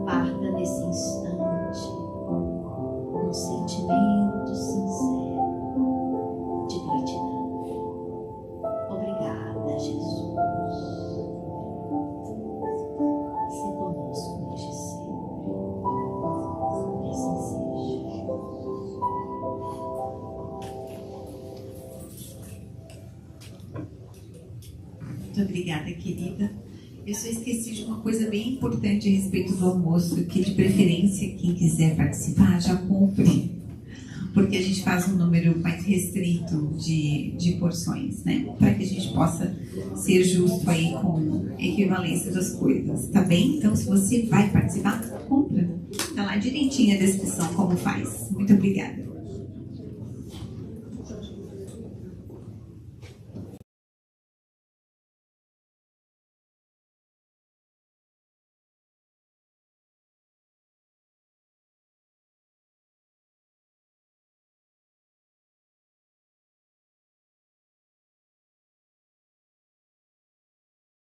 [SPEAKER 4] parta nesse instante um sentimento sincero de gratidão. Obrigada, Jesus. Se conosco desde sempre. Que assim seja.
[SPEAKER 2] Muito obrigada, querida. Eu só esqueci de uma coisa bem importante a respeito do almoço, que de preferência, quem quiser participar, já compre. Porque a gente faz um número mais restrito de porções, né? Para que a gente possa ser justo aí com a equivalência das coisas, tá bem? Então, se você vai participar, compra. Tá lá direitinho a descrição como faz. Muito obrigada.